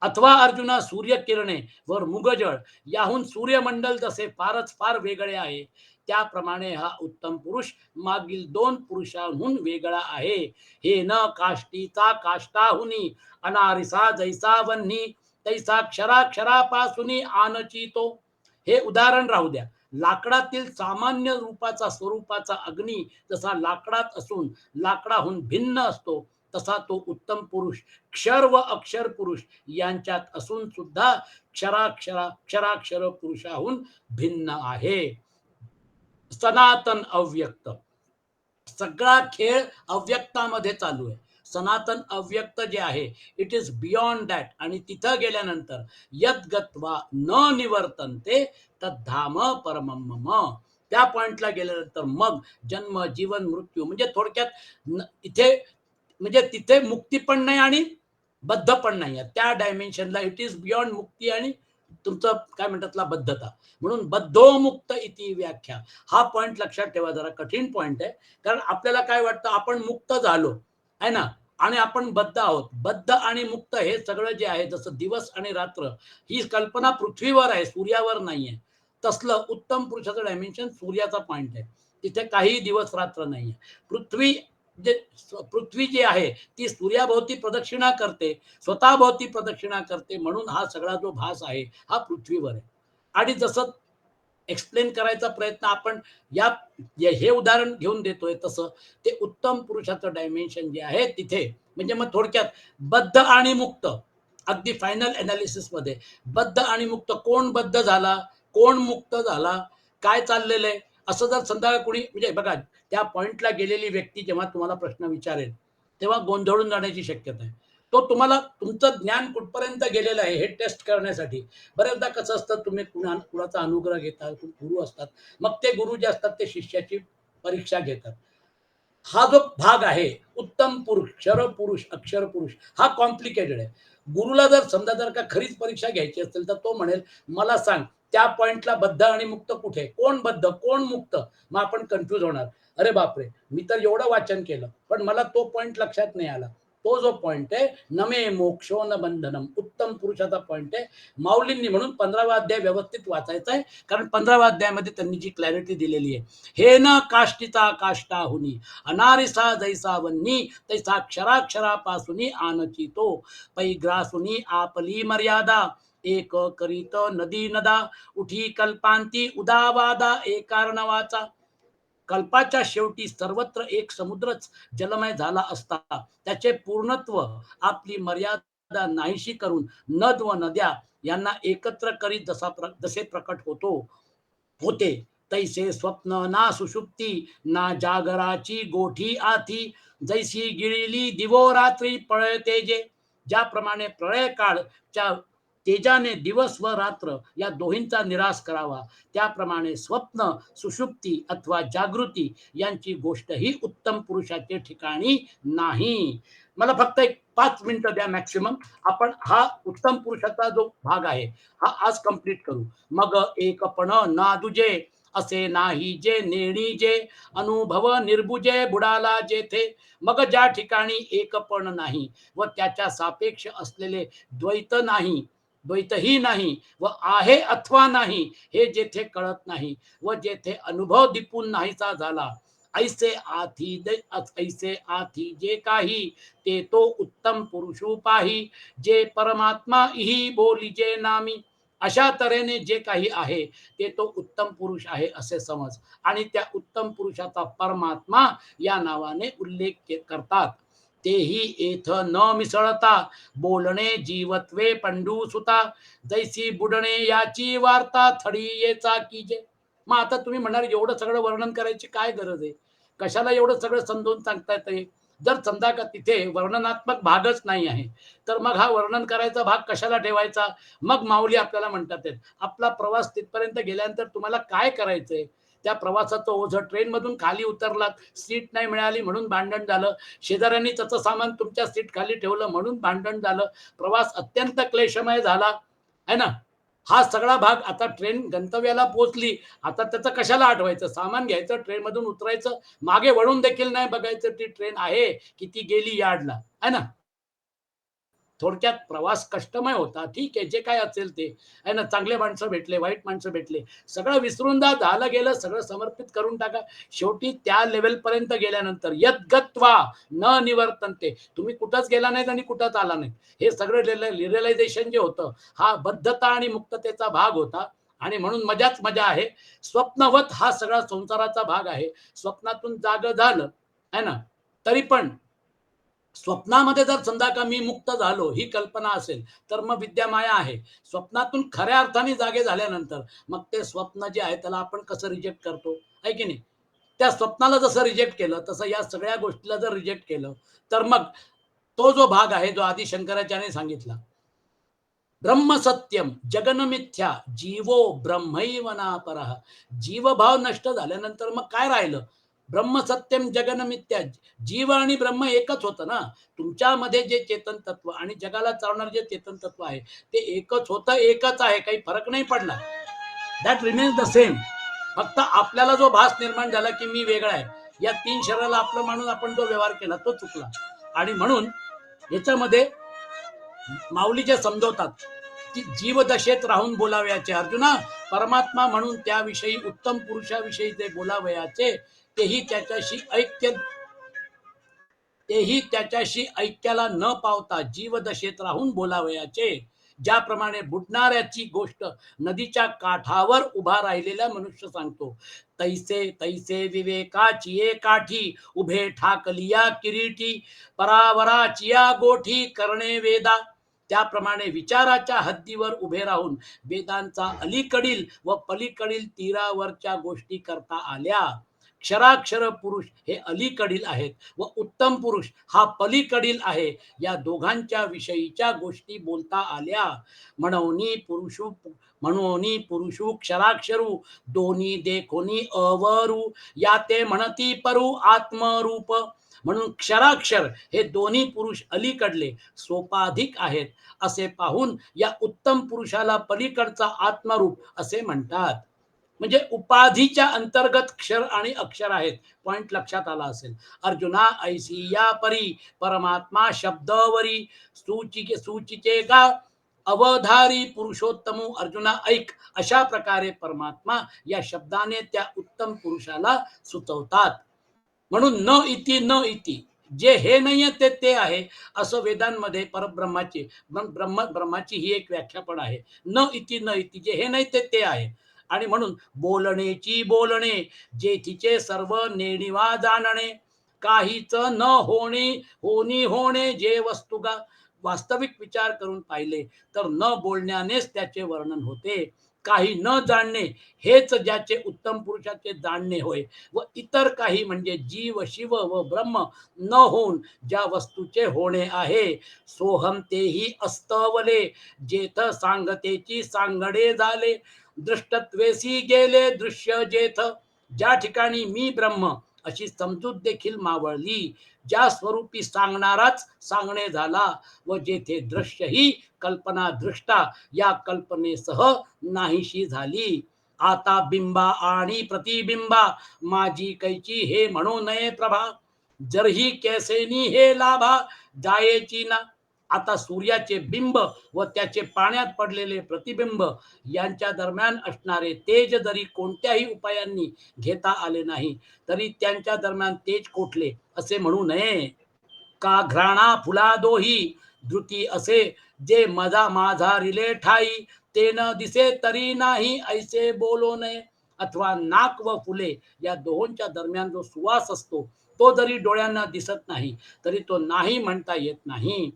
अथवा अर्जुना, सूर्यकिरणे वर मुगजळ याहून सूर्यमंडल जसे फारच फार वेगळे आहे, त्याप्रमाणे हा उत्तम पुरुष मागील दोन पुरुषांहून वेगळा आहे. हे न काष्टीचा काष्टाहुनी, अनारिसा जैसा वन्ही, तैसा क्षराक्षरापासूनी आनची तो. हे उदाहरण राहू द्या. लाकडातील सामान्य रूपाचा स्वरूपाचा अग्नी जसा लाकडात असून लाकडाहून भिन्न असतो, तसा तो उत्तम पुरुष क्षर व अक्षर पुरुष यांच्यात असून सुद्धा क्षराक्षर पुरुषाहून भिन्न आहे. सनातन अव्यक्त, सगळा खेळ अव्यक्तामध्ये चालू आहे. सनातन अव्यक्त जे आहे, इट इज बियॉन्ड दॅट. आणि तिथं गेल्यानंतर यद गत्वा न निवर्तन्ते तद्धाम परमम मम, त्या पॉइंटला गेल्यानंतर मग जन्म जीवन मृत्यू, म्हणजे थोडक्यात इथे म्हणजे तिथे मुक्ती पण नाही आणि बद्ध पण नाही आहे. त्या डायमेन्शनला इट इज बियॉन्ड मुक्ती आणि तुमचं काय म्हणतात बद्धता. म्हणून बद्धो मुक्त इति व्याख्या. हा पॉइंट लक्षात ठेवा, जरा कठीण पॉइंट आहे. कारण आपल्याला काय वाटतं, आपण मुक्त झालो आहे ना, आणि आपण बद्ध आहोत. बद्ध आणि मुक्त हे सगळं जे आहे, जसं दिवस आणि रात्र ही कल्पना पृथ्वीवर आहे, सूर्यावर नाही आहे. तसलं उत्तम पुरुषाचं डायमेन्शन सूर्याचा पॉइंट आहे. तिथे काही दिवस रात्र नाही आहे. पृथ्वी जी आहे ती सूर्याभोवती प्रदक्षिणा करते, स्वतःभोवती प्रदक्षिणा करते. म्हणून हा सगळा जो भास आहे हा पृथ्वीवर आहे. आणि जसं एक्सप्लेन करायचा प्रयत्न आपण हे उदाहरण घेऊन देतोय, तसं ते उत्तम पुरुषाचं डायमेन्शन जे आहे तिथे, म्हणजे मग थोडक्यात बद्ध आणि मुक्त, अगदी फायनल एनालिसिस मध्ये बद्ध आणि मुक्त, कोण बद्ध झाला, कोण मुक्त झाला, काय चाललेलं आहे, असं जर समजा कोणी, म्हणजे बघा, त्या पॉइंटला गेलेली व्यक्ती जेव्हा तुम्हाला प्रश्न विचारेल तेव्हा गोंधळून जाण्याची शक्यता आहे. तो तुम्हाला तुमचं ज्ञान कुठपर्यंत गेलेलं आहे हे टेस्ट करण्यासाठी. बऱ्याचदा कसं असतं, तुम्ही कुणाचा अनुग्रह घेता, गुरु असतात, मग ते गुरु जे असतात ते शिष्याची परीक्षा घेतात. हा जो भाग आहे उत्तम पुरुष, क्षर पुरुष, अक्षर पुरुष, हा कॉम्प्लिकेटेड आहे. गुरुला जर समजा जर का खरीच परीक्षा घ्यायची असेल तर तो म्हणेल, मला सांग त्या पॉइंटला बद्ध आणि मुक्त कुठे, कोण बद्ध कोण मुक्त. मग आपण कन्फ्यूज होणार, अरे बापरे, मी तर एवढं वाचन केलं पण मला तो पॉइंट लक्षात नाही आला. तो जो पॉइंट आहे, नमे मोक्षो न बंधनम, उत्तम पुरुषाचा पॉइंट आहे. माऊलींनी म्हणून 15वा अध्याय व्यवस्थित वाचायचा आहे, कारण 15व्या अध्यायामध्ये त्यांनी जी क्लॅरिटी दिलेली आहे, हे न काष्टीचा काष्टा हुनी, अनारिसा जैसा वन्नी तैसा क्षराक्षरापासून आनची तो, पैग्रासुनी आपली मर्यादा, एक करीत नदी नदा, उठी कल्पांती उदावादा एकार्णवाचा. कल्पाच्या शेवटी सर्वत्र एक समुद्रच जलमय झाला असता, त्याचे पूर्णत्व आपली मर्यादा नाहीशी करून नद व नद्या यांना एकत्र करीत जसे प्रकट होते, तैसे स्वप्न ना सुषुप्ती ना जागराची गोठी आथी, जैसी गिळली दिवो रात्री पळय तेजे. ज्याप्रमाणे प्रळय काळच्या तेजाने दिवस व रात्र या दोहींचा निराश करावा, त्याप्रमाणे स्वप्न सुषुप्ती अथवा जागृती यांची गोष्ट ही उत्तम पुरुषाचे ठिकाणी नाही. मला फक्त एक 5 मिनिटं द्या मॅक्सिमम. आपण हा उत्तम पुरुषाचा जो भाग आहे हा आज कंप्लीट करू. मग एकपण ना दुजे असे नाही जे नेणी जे, अनुभव निर्बुजे बुडाला जेथे. मग ज्या ठिकाणी एकपण नाही व त्याच्या सापेक्ष असलेले द्वैतही नाही व आहे अथवा नाही हे जेथे कळत नाही व जेथे अनुभव दिपून नाहीसा झाला, ऐसे आथी जे काही ते तो उत्तम पुरुषू पाही, जे परमात्मा इही बोलिजे नामी. अशा तऱ्हेने जे काही आहे ते तो उत्तम पुरुष आहे असे समज, आणि त्या उत्तम पुरुषाचा परमात्मा या नावाने उल्लेख करतात. तेही येथ न मिसळता बोलणे जीवत्वे पंडू सुता, जैसी बुडणे याची वार्ता थडी येचा कीजे. मग आता तुम्ही म्हणणार एवढं सगळं वर्णन करायची काय गरज आहे, कशाला एवढं सगळं समजून सांगता येते. जर समजा का तिथे वर्णनात्मक भागच नाही आहे, तर मग हा वर्णन करायचा भाग कशाला ठेवायचा. मग माऊली आपल्याला म्हणतात आपला प्रवास तिथपर्यंत गेल्यानंतर तुम्हाला काय करायचंय. त्या प्रवासाचं ओझं, ट्रेनमधून खाली उतरलात, सीट नाही मिळाली म्हणून भांडण झालं, शेजाऱ्यांनी त्याचं सामान तुमच्या सीट खाली ठेवलं म्हणून भांडण झालं, प्रवास अत्यंत क्लेशमय झाला है ना. हा सगळा भाग, आता ट्रेन गंतव्याला पोहोचली, आता त्याचं कशाला आठवायचं. सामान घ्यायचं, ट्रेन मधून उतरायचं, मागे वळून देखील नाही बघायचं ती ट्रेन आहे की ती गेली यार्डला, है ना. थोडक्यात प्रवास कष्टमय होता, ठीक आहे, जे काय असेल ते आहे ना. चांगले माणसं भेटले, वाईट माणसं भेटले, सगळं विसरून जा, झालं गेलं, सगळं समर्पित करून टाका. शेवटी त्या लेवल पर्यंत गेल्यानंतर यद्गत्वा न निवर्तनते, तुम्ही कुठंच गेला नाहीत आणि कुठंच आला नाही, हे सगळं रिअलायझेशन जे होतं हा बद्धता आणि मुक्ततेचा भाग होता. आणि म्हणून मजाच मजा आहे. स्वप्नवत हा सगळा संसाराचा भाग आहे. स्वप्नातून जाग झालं है ना, तरी पण स्वप्नामध्ये जर समजा का मी मुक्त झालो ही कल्पना असेल, तर मग विद्या माया आहे. स्वप्नातून खऱ्या अर्थाने जागे झाल्यानंतर मग ते स्वप्न जे आहे त्याला आपण कसं रिजेक्ट करतो, आहे की नाही. त्या स्वप्नाला जसं रिजेक्ट केलं तसं या सगळ्या गोष्टीला जर रिजेक्ट केलं, तर मग तो जो भाग आहे जो आदि शंकराचार्याने सांगितला, ब्रह्म सत्यम जगन मिथ्या जीवो ब्रह्मैव नापरः. जीवभाव नष्ट झाल्यानंतर मग काय राहिलं. ब्रह्म सत्यम जगन मिथ्या, जीव आणि ब्रह्म एकच होतं ना. तुमच्यामध्ये जे चेतन तत्व आणि जगाला चालणार जे चेतन तत्व आहे ते एकच होतं, एकच आहे, काही फरक नाही पडला. That remains the same. फक्त आपल्याला जो भास निर्माण झाला की मी वेगळा आहे, या 3 शरीराला आपलं म्हणून आपण जो व्यवहार केला तो चुकला. आणि म्हणून याच्यामध्ये माऊली जे समजवतात की जीवदशेत राहून बोलावयाचे अर्जुना, परमात्मा म्हणून त्याविषयी उत्तम पुरुषाविषयी जे बोलावयाचे तेही त्याच्याशी ऐक्य ऐक्याला न पावता जीवदशेत राहून बोलावयाचे. ज्याप्रमाणे बुडणाऱ्याची गोष्ट नदीच्या काठावर उभा राहिलेला मनुष्य सांगतो, तैसे तैसे विवेकाची काठी उभे ठाकलिया किरीटी, परावराचिया गोठी करणे वेदा. त्याप्रमाणे विचाराच्या हद्दीवर उभे राहून वेदांचा अलीकडील व पलीकडील तीरावरच्या गोष्टी करता आल्या. क्षराक्षर पुरुष हे अलीकडील आहेत व उत्तम पुरुष हा पलीकडील आहे. या दोघांच्या विषयीच्या गोष्टी बोलता आल्या. म्हणून पुरुषू क्षराक्षरू दोन्ही देखोनी अवरू, या ते म्हणती परू आत्मरूप. म्हणून क्षराक्षर हे दोन्ही पुरुष अलीकडले सोपाधिक आहेत असे पाहून या उत्तम पुरुषाला पलीकडचा आत्मरूप असे म्हणतात. म्हणजे उपाधीच्या अंतर्गत क्षर आणि अक्षर आहेत. पॉइंट लक्षात आला असेल. अर्जुना ऐसी या परी परमात्मा शब्दवरी सूचिचे का अवधारी पुरुषोत्तम. अर्जुना ऐक, अशा प्रकारे परमात्मा या शब्दाने त्या उत्तम पुरुषाला सुचवतात. म्हणून न इति न इति, जे हे नाहीये ते आहे असं वेदांमध्ये परब्रह्माची ब्रह्माची ही एक व्याख्या पण आहे. न इति न इति, जे हे नाही ते आहे. आणि म्हणून बोलणेची बोलणे, जेथीचे सर्व नेणिवा जाणणे, काहीच न होणे जे वस्तुगा. वास्तविक विचार करून पाहिले तर न बोलण्यानेच त्याचे वर्णन होते. काही न जाणणे हेच ज्याचे उत्तम पुरुषाचे जाणणे होय. व इतर काही म्हणजे जीव शिव व ब्रह्म न होऊन ज्या वस्तूचे होणे आहे. सोहम तेही अस्तवले, जेथ सांगतेची सांगडे झाले. दृष्टत्वेसी गेले दृश्य जेथ, ज्या ठिकाणी मी ब्रह्म अशी समजूत देखील मावळली. ज्या स्वरूपी सांगणाराच सांगणे झाला व जेथे दृश्य ही कल्पना दृष्टा या कल्पनेसह नाहीशी झाली. आता बिंबा आणि प्रतिबिंबा माझी कैची हे म्हणू नये प्रभा. जरही कैसेनी हे लाभा जायची ना. आता सूर्याचे बिंब व त्याचे पाण्यात पडलेले प्रतिबिंब यांच्या दरम्यान असणारे तेज जरी कोणत्याही उपायांनी घेता आले नाही तरी त्यांच्या दरम्यान तेज कोठले असे म्हणू नये. का घ्राणा फुला दोही धृती असे, जे माझा रिले ठाई तेन दिसे तरी नाही ऐसे बोलो नये. अथवा नाक व फुले या दोहोंच्या दरम्यान जो सुवास असतो तो जरी डोळ्यांना दिसत नाही तरी तो नाही म्हणता येत नाही.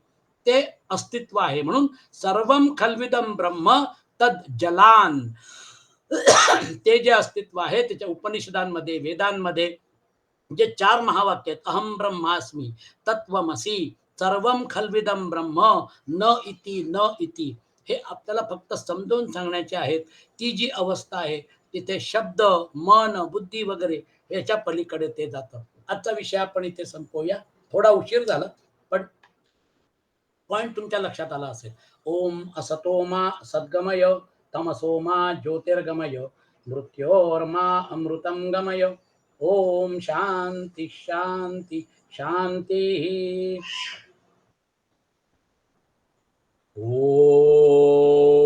ते अस्तित्व आहे. म्हणून सर्वम खल्विदम ब्रह्म तद जलान, ते जे अस्तित्व आहे त्याच्या उपनिषदांमध्ये वेदांमध्ये जे 4 महावाक्य आहेत, अहम ब्रह्मास्मी, तत्वमसी, सर्वम खल्विदम ब्रह्म, न इति न इति, हे आपल्याला फक्त समजावून सांगण्याचे आहेत. ती जी अवस्था आहे तिथे शब्द मन बुद्धी वगैरे याच्या पलीकडे ते जातं. आजचा विषय आपण इथे संपवूया. थोडा उशीर झाला पण पॉइंट तुमच्या लक्षात आला असेल. ओम असतोमा सद्गमय, तमसोमा ज्योतिर्गमय, मृत्योर्मा अमृतं गमय. ओम शांती शांती शांती. ओम